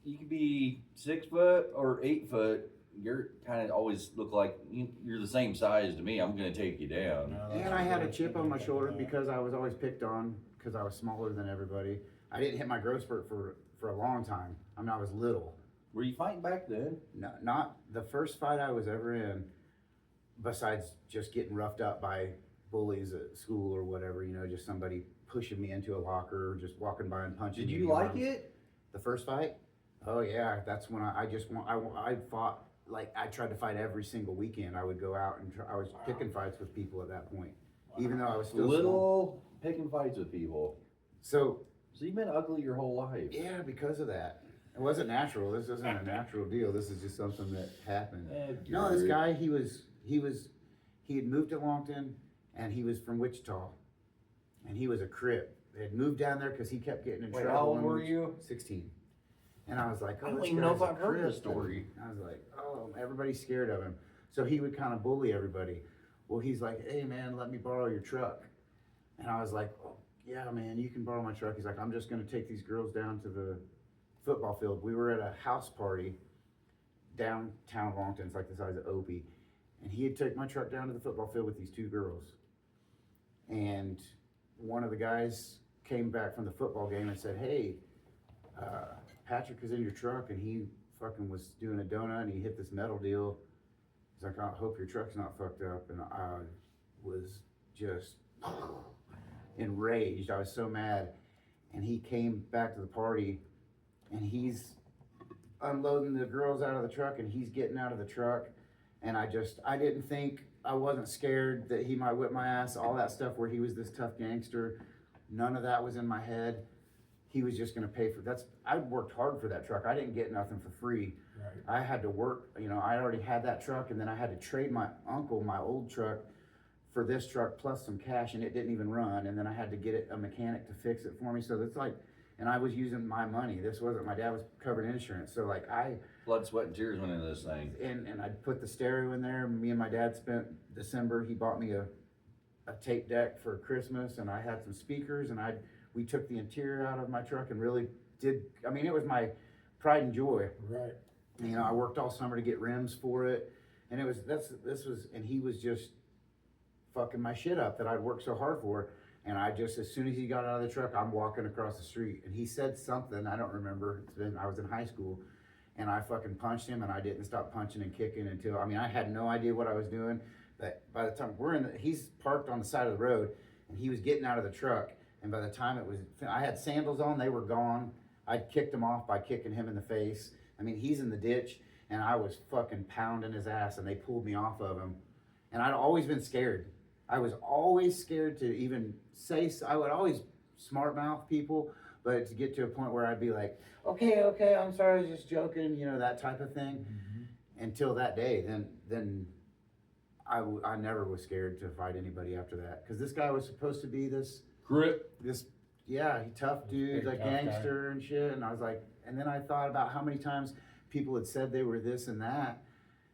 you could be 6 foot or 8 foot. You're kind of always look like you're the same size to me. I'm gonna take you down. No, that's And I had a great. chip on my Think shoulder about that. because I was always picked on because I was smaller than everybody. I didn't hit my growth spurt for a long time. I mean, I was little. Were you fighting back then? No, not the first fight I was ever in, besides just getting roughed up by bullies at school or whatever, just somebody pushing me into a locker or just walking by and punching Did me you in the like arm. it? The first fight? Oh yeah, that's when I fought, like I tried to fight every single weekend. I would go out and I was picking fights with people at that point, even though I was still small. Little picking fights with people. So So you've been ugly your whole life. yeah, because of that. It wasn't natural. This isn't a natural deal. This is just something that happened. No, this guy, he had moved to Longton, and he was from Wichita, and he was a Crip. They had moved down there because he kept getting in Wait, trouble. how old and were was you? 16. And I was like, oh, I don't this even know guy's if a I've heard this Crip. story. And I was like, oh, everybody's scared of him. So he would kind of bully everybody. Well, he's like, hey man, let me borrow your truck. And I was like, oh, yeah man, you can borrow my truck. He's like, I'm just gonna take these girls down to the football field. We were at a house party downtown Longton. It's like the size of Opie. And he had took my truck down to the football field with these two girls. And one of the guys came back from the football game and said, hey, Patrick is in your truck and he fucking was doing a donut and he hit this metal deal. He's like, I hope your truck's not fucked up. And I was just enraged. I was so mad. And he came back to the party and he's unloading the girls out of the truck and he's getting out of the truck. And I didn't think, I wasn't scared that he might whip my ass, all that stuff where he was this tough gangster. None of that was in my head. He was just gonna pay for, I worked hard for that truck. I didn't get nothing for free. Right. I had to work, I already had that truck and then I had to trade my uncle, my old truck, for this truck plus some cash and it didn't even run. And then I had to get a mechanic to fix it for me. So it's like, and I was using my money. This wasn't, my dad was covered insurance. So like Blood, sweat, and tears went into this thing. and I put the stereo in there. Me and my dad spent December, he bought me a a tape deck for Christmas, and I had some speakers, and we took the interior out of my truck and really did. I mean, it was my pride and joy. Right. You know, I worked all summer to get rims for it, and and he was just fucking my shit up that I'd worked so hard for. And I just, as soon as he got out of the truck, I'm walking across the street, and he said something, I don't remember, I was in high school, and I fucking punched him, and I didn't stop punching and kicking until, I mean, I had no idea what I was doing, but by the time he's parked on the side of the road, and he was getting out of the truck, and by the time I had sandals on, they were gone. I kicked him off by kicking him in the face. I mean, he's in the ditch, and I was fucking pounding his ass, and they pulled me off of him, and I'd always been scared. I was always scared to even I would always smart mouth people, but to get to a point where I'd be like, okay, I'm sorry, I was just joking, you know, that type of thing. Mm-hmm. Until that day, then I never was scared to fight anybody after that. Cause this guy was supposed to be this tough dude, like gangster and shit. And I was like, and then I thought about how many times people had said they were this and that.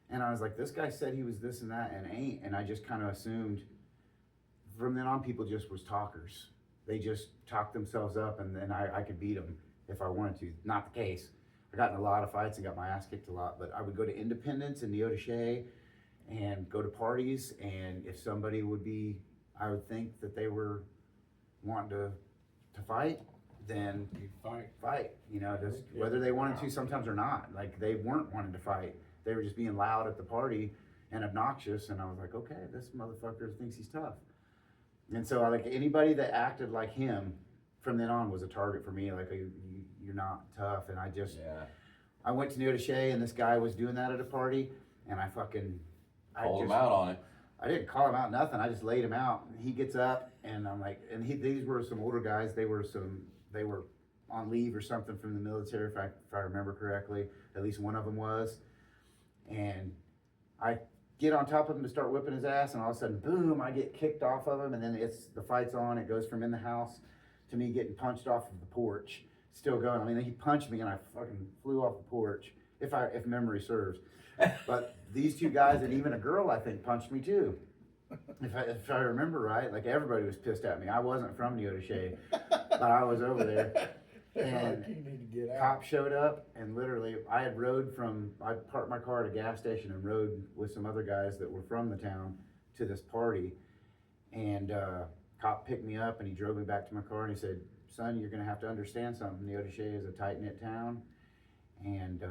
And I was like, this guy said he was this and that and ain't. And I just kind of assumed from then on, people just was talkers. They just talked themselves up, and then I could beat them if I wanted to. Not the case. I got in a lot of fights and got my ass kicked a lot, but I would go to Independence and Neodesha and go to parties, and if somebody I would think that they were wanting to fight, then You'd fight, you know, just whether they wanted to sometimes or not. Like, they weren't wanting to fight. They were just being loud at the party and obnoxious, and I was like, okay, this motherfucker thinks he's tough. And so, like, anybody that acted like him from then on was a target for me. Like, you're not tough. And I went to Neodesha, and this guy was doing that at a party, and I called him out on it. I didn't call him out, nothing. I just laid him out. He gets up, and I'm like, these were some older guys. They were on leave or something from the military, if I remember correctly. At least one of them was. And I get on top of him to start whipping his ass, and all of a sudden, boom, I get kicked off of him, and then the fight's on. It goes from in the house to me getting punched off of the porch, still going. I mean, he punched me, and I fucking flew off the porch, if memory serves. But these two guys, and even a girl, I think, punched me too. If I remember right, like, everybody was pissed at me. I wasn't from Neodesha, but I was over there. And you need to get out. Cop showed up, and literally I parked my car at a gas station and rode with some other guys that were from the town to this party. And cop picked me up, and he drove me back to my car, and he said, son, you're gonna have to understand something. Neodesha is a tight-knit town, and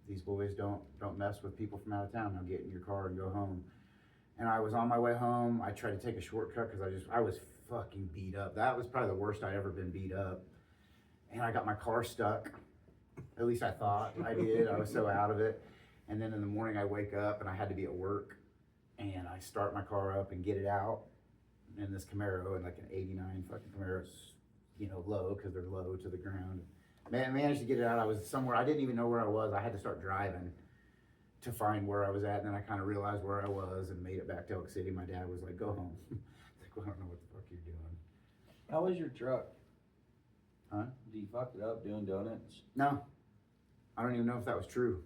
these boys don't mess with people from out of town. Now get in your car and go home. And I was on my way home. I tried to take a shortcut because I was fucking beat up. That was probably the worst I'd ever been beat up. And I got my car stuck. At least I thought I did. I was so out of it. And then in the morning I wake up, and I had to be at work, and I start my car up and get it out. And this Camaro, and like an 89 fucking Camaro's, you know, low, because they're low to the ground. Man, managed to get it out. I was somewhere, I didn't even know where I was. I had to start driving to find where I was at. And then I kind of realized where I was and made it back to Elk City. My dad was like, go home. Like, well, I don't know what the fuck you're doing. How was your truck? Huh? Did you fuck it up doing donuts? No. I don't even know if that was true.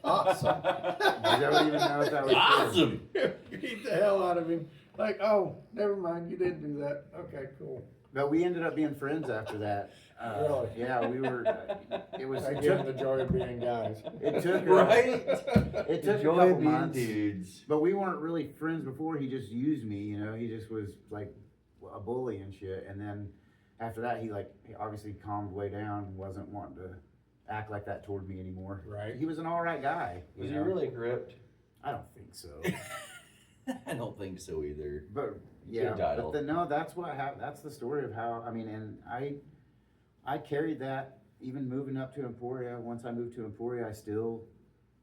Awesome. I don't even know if that was true. Awesome. Beat the hell out of him. Like, oh, never mind, you didn't do that. Okay, cool. But we ended up being friends after that. Really? Yeah, we were. It was. I It give took. the joy of being guys. It took. Right? It took a Joy couple of being months. dudes. But we weren't really friends before. He just used me. You know, he just was like a bully and shit. And then after that, he obviously calmed way down and wasn't wanting to act like that toward me anymore. Right. He was an all right guy. Was he know? really gripped? I don't think so. I don't think so either. But yeah, Good title. but no, that's what happened. That's the story of how, I mean, and I carried that even moving up to Emporia. Once I moved to Emporia, I still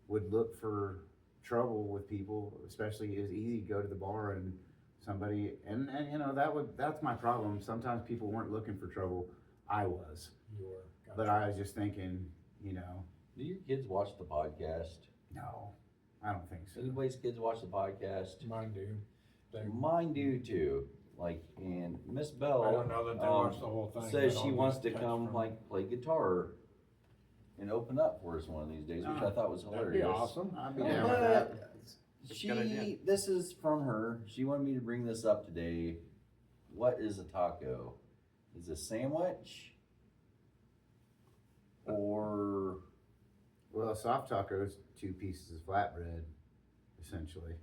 would look for trouble with people, especially it's easy to go to the bar and somebody, and you know, that's my problem. Sometimes people weren't looking for trouble. I was. You were. Gotcha. But I was just thinking, you know, Do your kids watch the podcast? no, I don't think so. Anybody's kids watch the podcast? Mine do. Mine do too. Like, and Miss Bell. I don't know that they watch the whole thing. Says but she I'll wants just to touch come from- like play guitar and open up for us one of these days, which I thought was That'd hilarious. be awesome. I'd be Yeah, down with but that. Good idea. This is from her. She wanted me to bring this up today. What is a taco? Is it a sandwich? Or Well, a soft taco is 2 pieces of flatbread, essentially.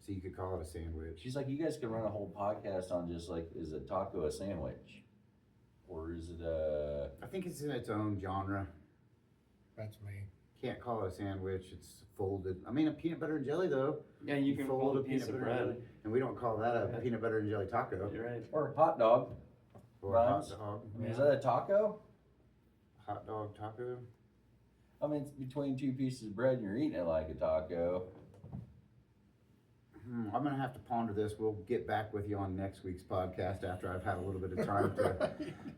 So you could call it a sandwich. she's like, you guys could run a whole podcast on just like, is a taco a sandwich? Or is it a I think it's in its own genre. That's me. Can't call it a sandwich. It's folded. I mean, a peanut butter and jelly though. Yeah, you can fold a piece of peanut butter and bread. jelly, and we don't call that a peanut butter and jelly taco You're right. or a hot dog? or a hot Rhymes. dog. I mean, is that a taco? Hot dog taco. I mean, it's between 2 pieces of bread and you're eating it like a taco. I'm gonna have to ponder this. We'll get back with you on next week's podcast after I've had a little bit of time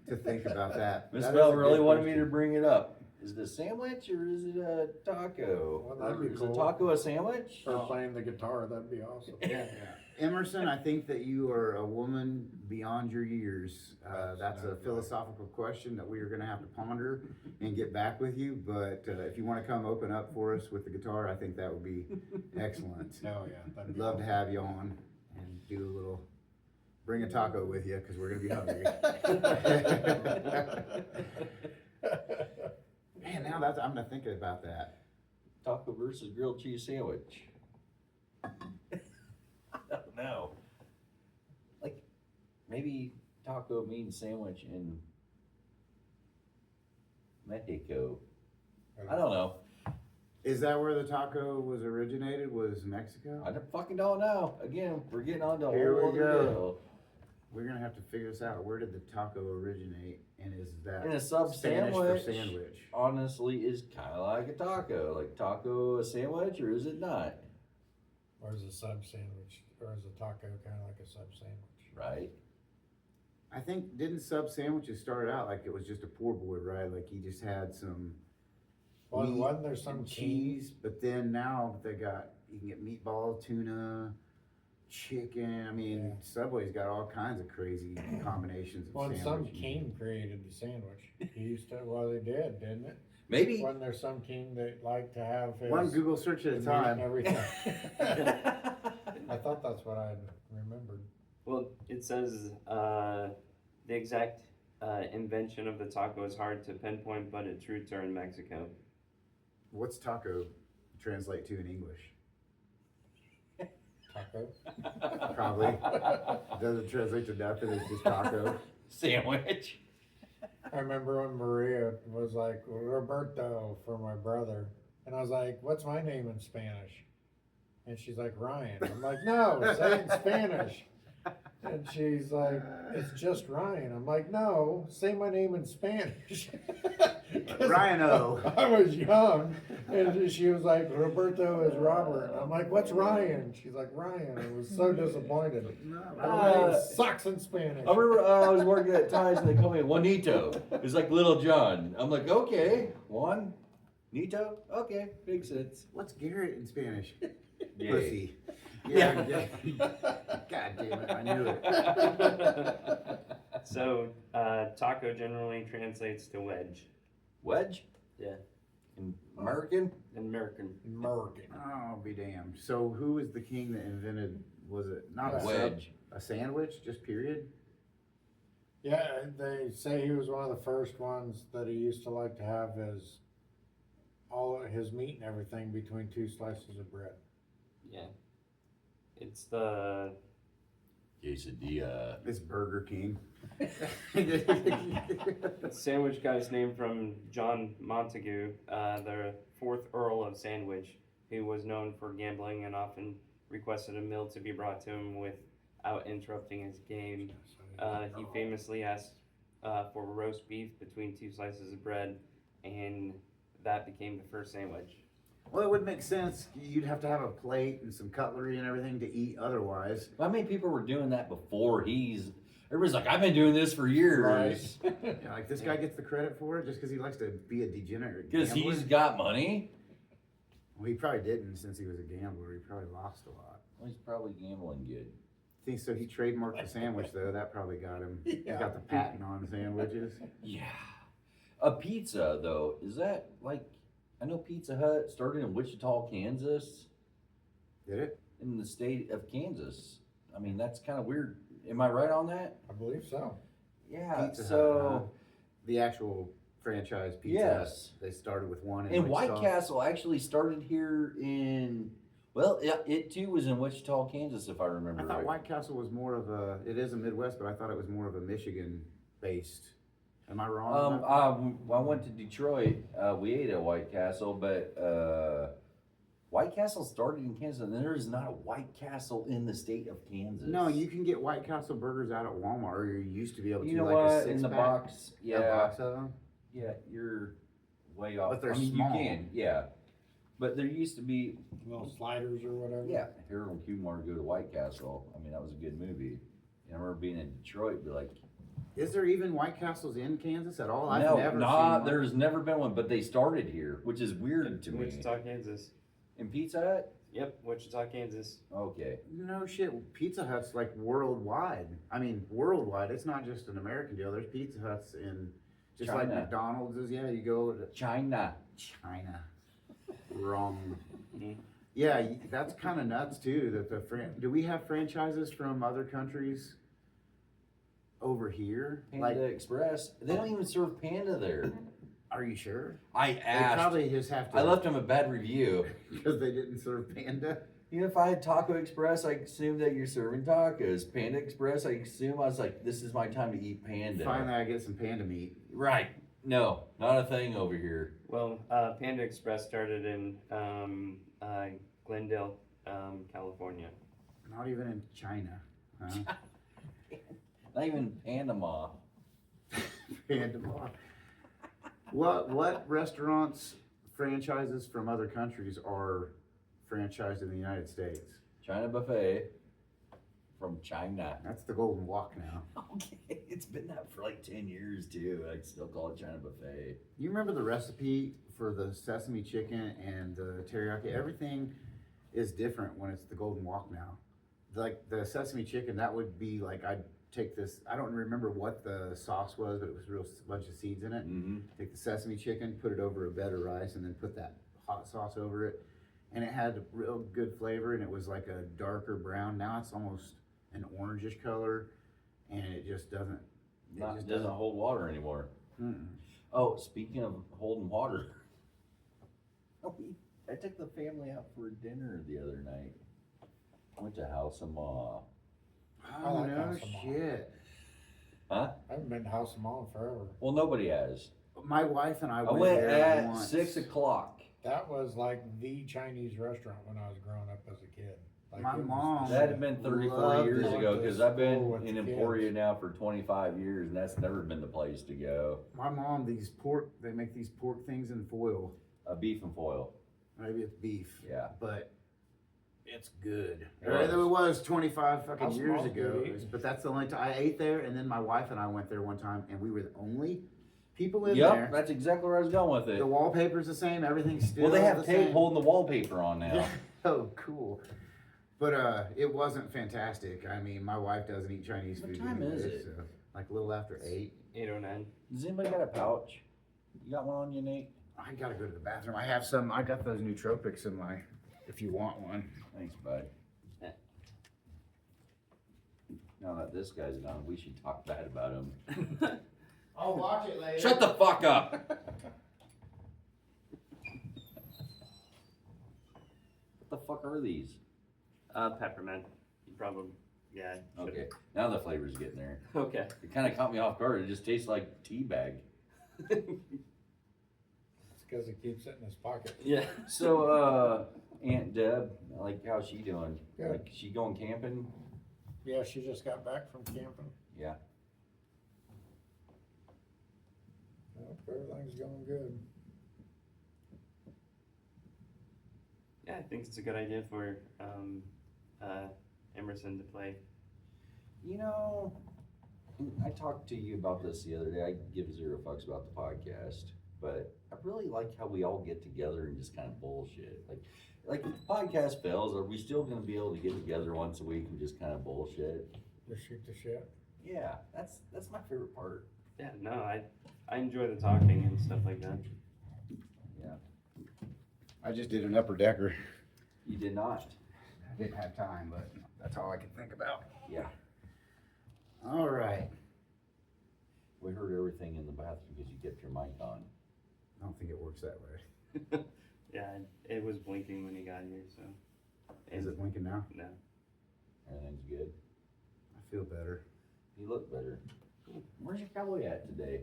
to think about that. Miss That is Bell a really good wanted me to question. bring it up. Is it a sandwich or is it a taco? Well, that'd Or be is cool. a taco a sandwich? Or playing the guitar, that'd be awesome. Yeah. Emerson, I think that you are a woman beyond your years. That's a philosophical question that we are gonna have to ponder and get back with you. But if you wanna come open up for us with the guitar, I think that would be excellent. Oh, yeah. That'd I'd be love to awesome. have you on and do a little, bring a taco with you, cause we're gonna be hungry. Man, now that's, I'm not thinking about that. Taco versus grilled cheese sandwich. I don't know. Like, maybe taco means sandwich in Mexico. I don't know. Is that where the taco was originated, was Mexico? I fucking don't know. Again, we're getting on to a Here whole we other go. deal. We're gonna have to figure this out. Where did the taco originate, and is that And a sub Spanish for sandwich, sandwich? honestly, is kind of like a taco. Like, taco a sandwich, or is it not? Or is a sub sandwich, or is a taco kind of like a sub sandwich? Right? I think, didn't sub sandwiches start out like it was just a poor boy, right? Like he just had some Well, meat wasn't there some and king? cheese, but then now they got, you can get meatball, tuna, chicken. I mean, Yeah. Subway's got all kinds of crazy combinations of Well, and sandwich. some king created the sandwich. He used to, well, they did, didn't it? Maybe. Wasn't there some king that liked to have his One Google search at a meat time. and everything? I thought that's what I remembered. Well, it says the exact invention of the taco is hard to pinpoint, but its roots are in Mexico. What's taco translate to in English? Taco? Probably. Doesn't translate to nothing, it's just taco. Sandwich. I remember when Maria was like, Roberto for my brother. And I was like, what's my name in Spanish? And she's like, Ryan. I'm like, no, say it in Spanish. And she's like, it's just Ryan. I'm like, no, say my name in Spanish. 'Cause Ryan-o. I was young. And she was like, Roberto is Robert. I'm like, what's Ryan? She's like, Ryan. I was so disappointed. My name sucks in Spanish. I remember I was working at Ty's and they called me Juanito. It was like Little John. I'm like, okay, Juanito? Okay, makes sense. What's Garrett in Spanish? Yay. Pussy. Yeah. God damn it, I knew it. So taco generally translates to wedge Wedge? Yeah. In American? in American. American. Oh, be damned. So who was the king that invented, was it not a sub, Wedge. a sandwich, just period? Yeah, they say he was one of the first ones that he used to like to have all of his meat and everything between 2 slices of bread. Yeah. It's the Quesadilla. It's Burger King. sandwich guy's named from John Montagu, the 4th Earl of Sandwich, who was known for gambling and often requested a meal to be brought to him without interrupting his game. He famously asked for roast beef between 2 slices of bread, and that became the first sandwich. Well, it would make sense. You'd have to have a plate and some cutlery and everything to eat otherwise. How many people were doing that before everybody's like, I've been doing this for years. Yeah, like this guy gets the credit for it just because he likes to be a degenerate Because gambler. he's got money. Well, he probably didn't since he was a gambler. He probably lost a lot. Well, he's probably gambling good. Think so? He trademarked the sandwich though. That probably got him. He's Yeah. got the patent on sandwiches. Yeah. A pizza, though, is that like, I know Pizza Hut started in Wichita, Kansas. Did it? in the state of Kansas. I mean, that's kind of weird. Am I right on that? I believe so. Yeah. Pizza Hut, So. huh? The actual franchise Pizza Hut, Yes. they started with one in And White Wichita. Castle actually started here in, well, it too was in Wichita, Kansas, if I remember I thought right. White Castle was more of a, it is a Midwest, but I thought it was more of a Michigan-based. Am I wrong? I went to Detroit. We ate at White Castle, but White Castle started in Kansas, and there is not a White Castle in the state of Kansas. No, you can get White Castle burgers out at Walmart, or you used to be able to. You know like a what? six In the pack, box, a yeah, box of them. yeah, you're way off. But they're I mean, small. You can, yeah. But there used to be, Little sliders or whatever. yeah, Harold and Kumar wanted to go to White Castle. I mean, that was a good movie. And I remember being in Detroit, be like, Is there even White Castles in Kansas at all? no, never nah, seen one. there's never been one, but they started here, which is weird to me. Wichita, Kansas. In Pizza Hut? Yep, Wichita, Kansas. Okay. No shit. Pizza Hut's like worldwide. I mean, worldwide. It's not just an American deal. There's Pizza Huts in, just like China. McDonald's is. Yeah, you go to China. China. Wrong. Mhm. Yeah, that's kind of nuts too. That do we have franchises from other countries over here? Panda Express. They don't even serve Panda there. Are you sure? I They asked. probably just have to. I left them a bad review. because they didn't serve Panda. You know, if I had Taco Express, I assumed that you're serving tacos. Panda Express, I assume I was like, this is my time to eat Panda. Finally, I get some Panda meat. Right. No, not a thing over here. Well, Panda Express started in Glendale, California. Not even in China. Huh? Not even Panama. Panda bar. What restaurants franchises from other countries are franchised in the United States? China Buffet from China. That's the Golden Walk now. Okay, it's been that for like 10 years too. I still call it China Buffet. You remember the recipe for the sesame chicken and the teriyaki? Everything is different when it's the Golden Walk now. Like the sesame chicken, that would be like I'd take this. I don't remember what the sauce was, but it was a real bunch of seeds in it. Mm-hmm. Take the sesame chicken, put it over a bed of rice, and then put that hot sauce over it. And it had real good flavor, and it was like a darker brown. Now it's almost an orangish color, and it just doesn't. It doesn't hold water anymore. Mm-mm. Oh, speaking of holding water, I took the family out for dinner the other night. Went to House of Ma. Oh like no House of Ma. shit! Huh? I haven't been to House of Mom forever. Well, nobody has. My wife and I I went went there at once. 6 o'clock. That was like the Chinese restaurant when I was growing up as a kid. Like My it was mom- the That shit. had been 34 Loved years it. ago because I've been With in the Emporia kids. now for 25 years and that's never been the place to go. My mom, they make these pork things in foil. Beef and foil. Maybe it's beef, Yeah. but it's good. It Or was. it was 25 fucking House of years Ma's ago. good eating. But that's the only time I ate there, and then my wife and I went there one time, and we were the only people in Yep, there. that's exactly where I was going with it. The wallpaper's the same. Everything's still Well, they have the tape same. holding the wallpaper on now. Oh, cool. But it wasn't fantastic. I mean, my wife doesn't eat Chinese What food. time is anyway, it? So, like a little after 8. 809. Does anybody got a pouch? You got one on you, Nate? I gotta go to the bathroom. I have some. I got those nootropics in my. If you want one. Thanks, bud. Now that this guy's gone, we should talk bad about him. I'll watch it later. Shut the fuck up! What the fuck are these? Peppermint. You probably, yeah. should've- Okay, now the flavor's getting there. Okay. It kind of caught me off guard. It just tastes like tea bag. It's because he keeps it in his pocket. Yeah. So, Aunt Deb, like, how's she doing? Good. Like, she going camping? Yeah, she just got back from camping. Yeah. Yep, everything's going good. Yeah, I think it's a good idea for Emerson to play. You know, I talked to you about this the other day. I give zero fucks about the podcast, but I really like how we all get together and just kind of bullshit. Like if the podcast fails, are we still going to be able to get together once a week and just kind of bullshit? Just shoot the shit. Yeah, that's my favorite part. Yeah, no, I enjoy the talking and stuff like that. I just did an upper decker. You did not. I didn't have time, but that's all I could think about. Yeah, All right. we heard everything in the bathroom because you kept your mic on. I don't think it works that way. Yeah, it was blinking when he got here, so. Is it blinking now? No. Everything's good. I feel better. You look better. Where's your cowboy at today?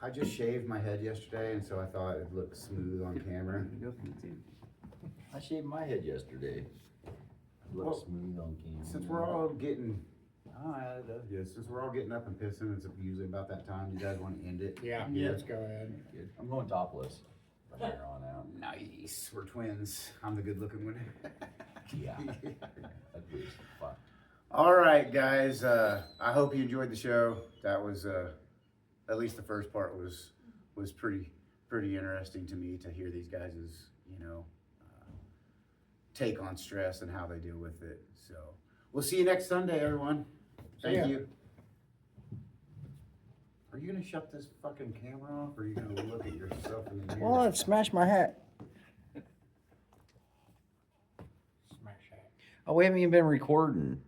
I just shaved my head yesterday, and so I thought it'd look smooth on camera. Go for it too. I shaved my head yesterday. Look Well, smooth on camera. Since we're all getting, since we're all getting up and pissing, it's usually about that time. You guys want to end it? Yeah, Yeah. let's go ahead. Good. I'm going topless from here on out. Nice. We're twins. I'm the good-looking one. Yeah. That was fun. All right, guys. I hope you enjoyed the show. That was, at least the first part was pretty interesting to me to hear these guys' take on stress and how they deal with it. So we'll see you next Sunday, everyone. See ya. Thank you. Are you gonna shut this fucking camera off, or are you gonna look at yourself in the mirror? Well, it smashed my hat. Smash that. Oh, we haven't even been recording.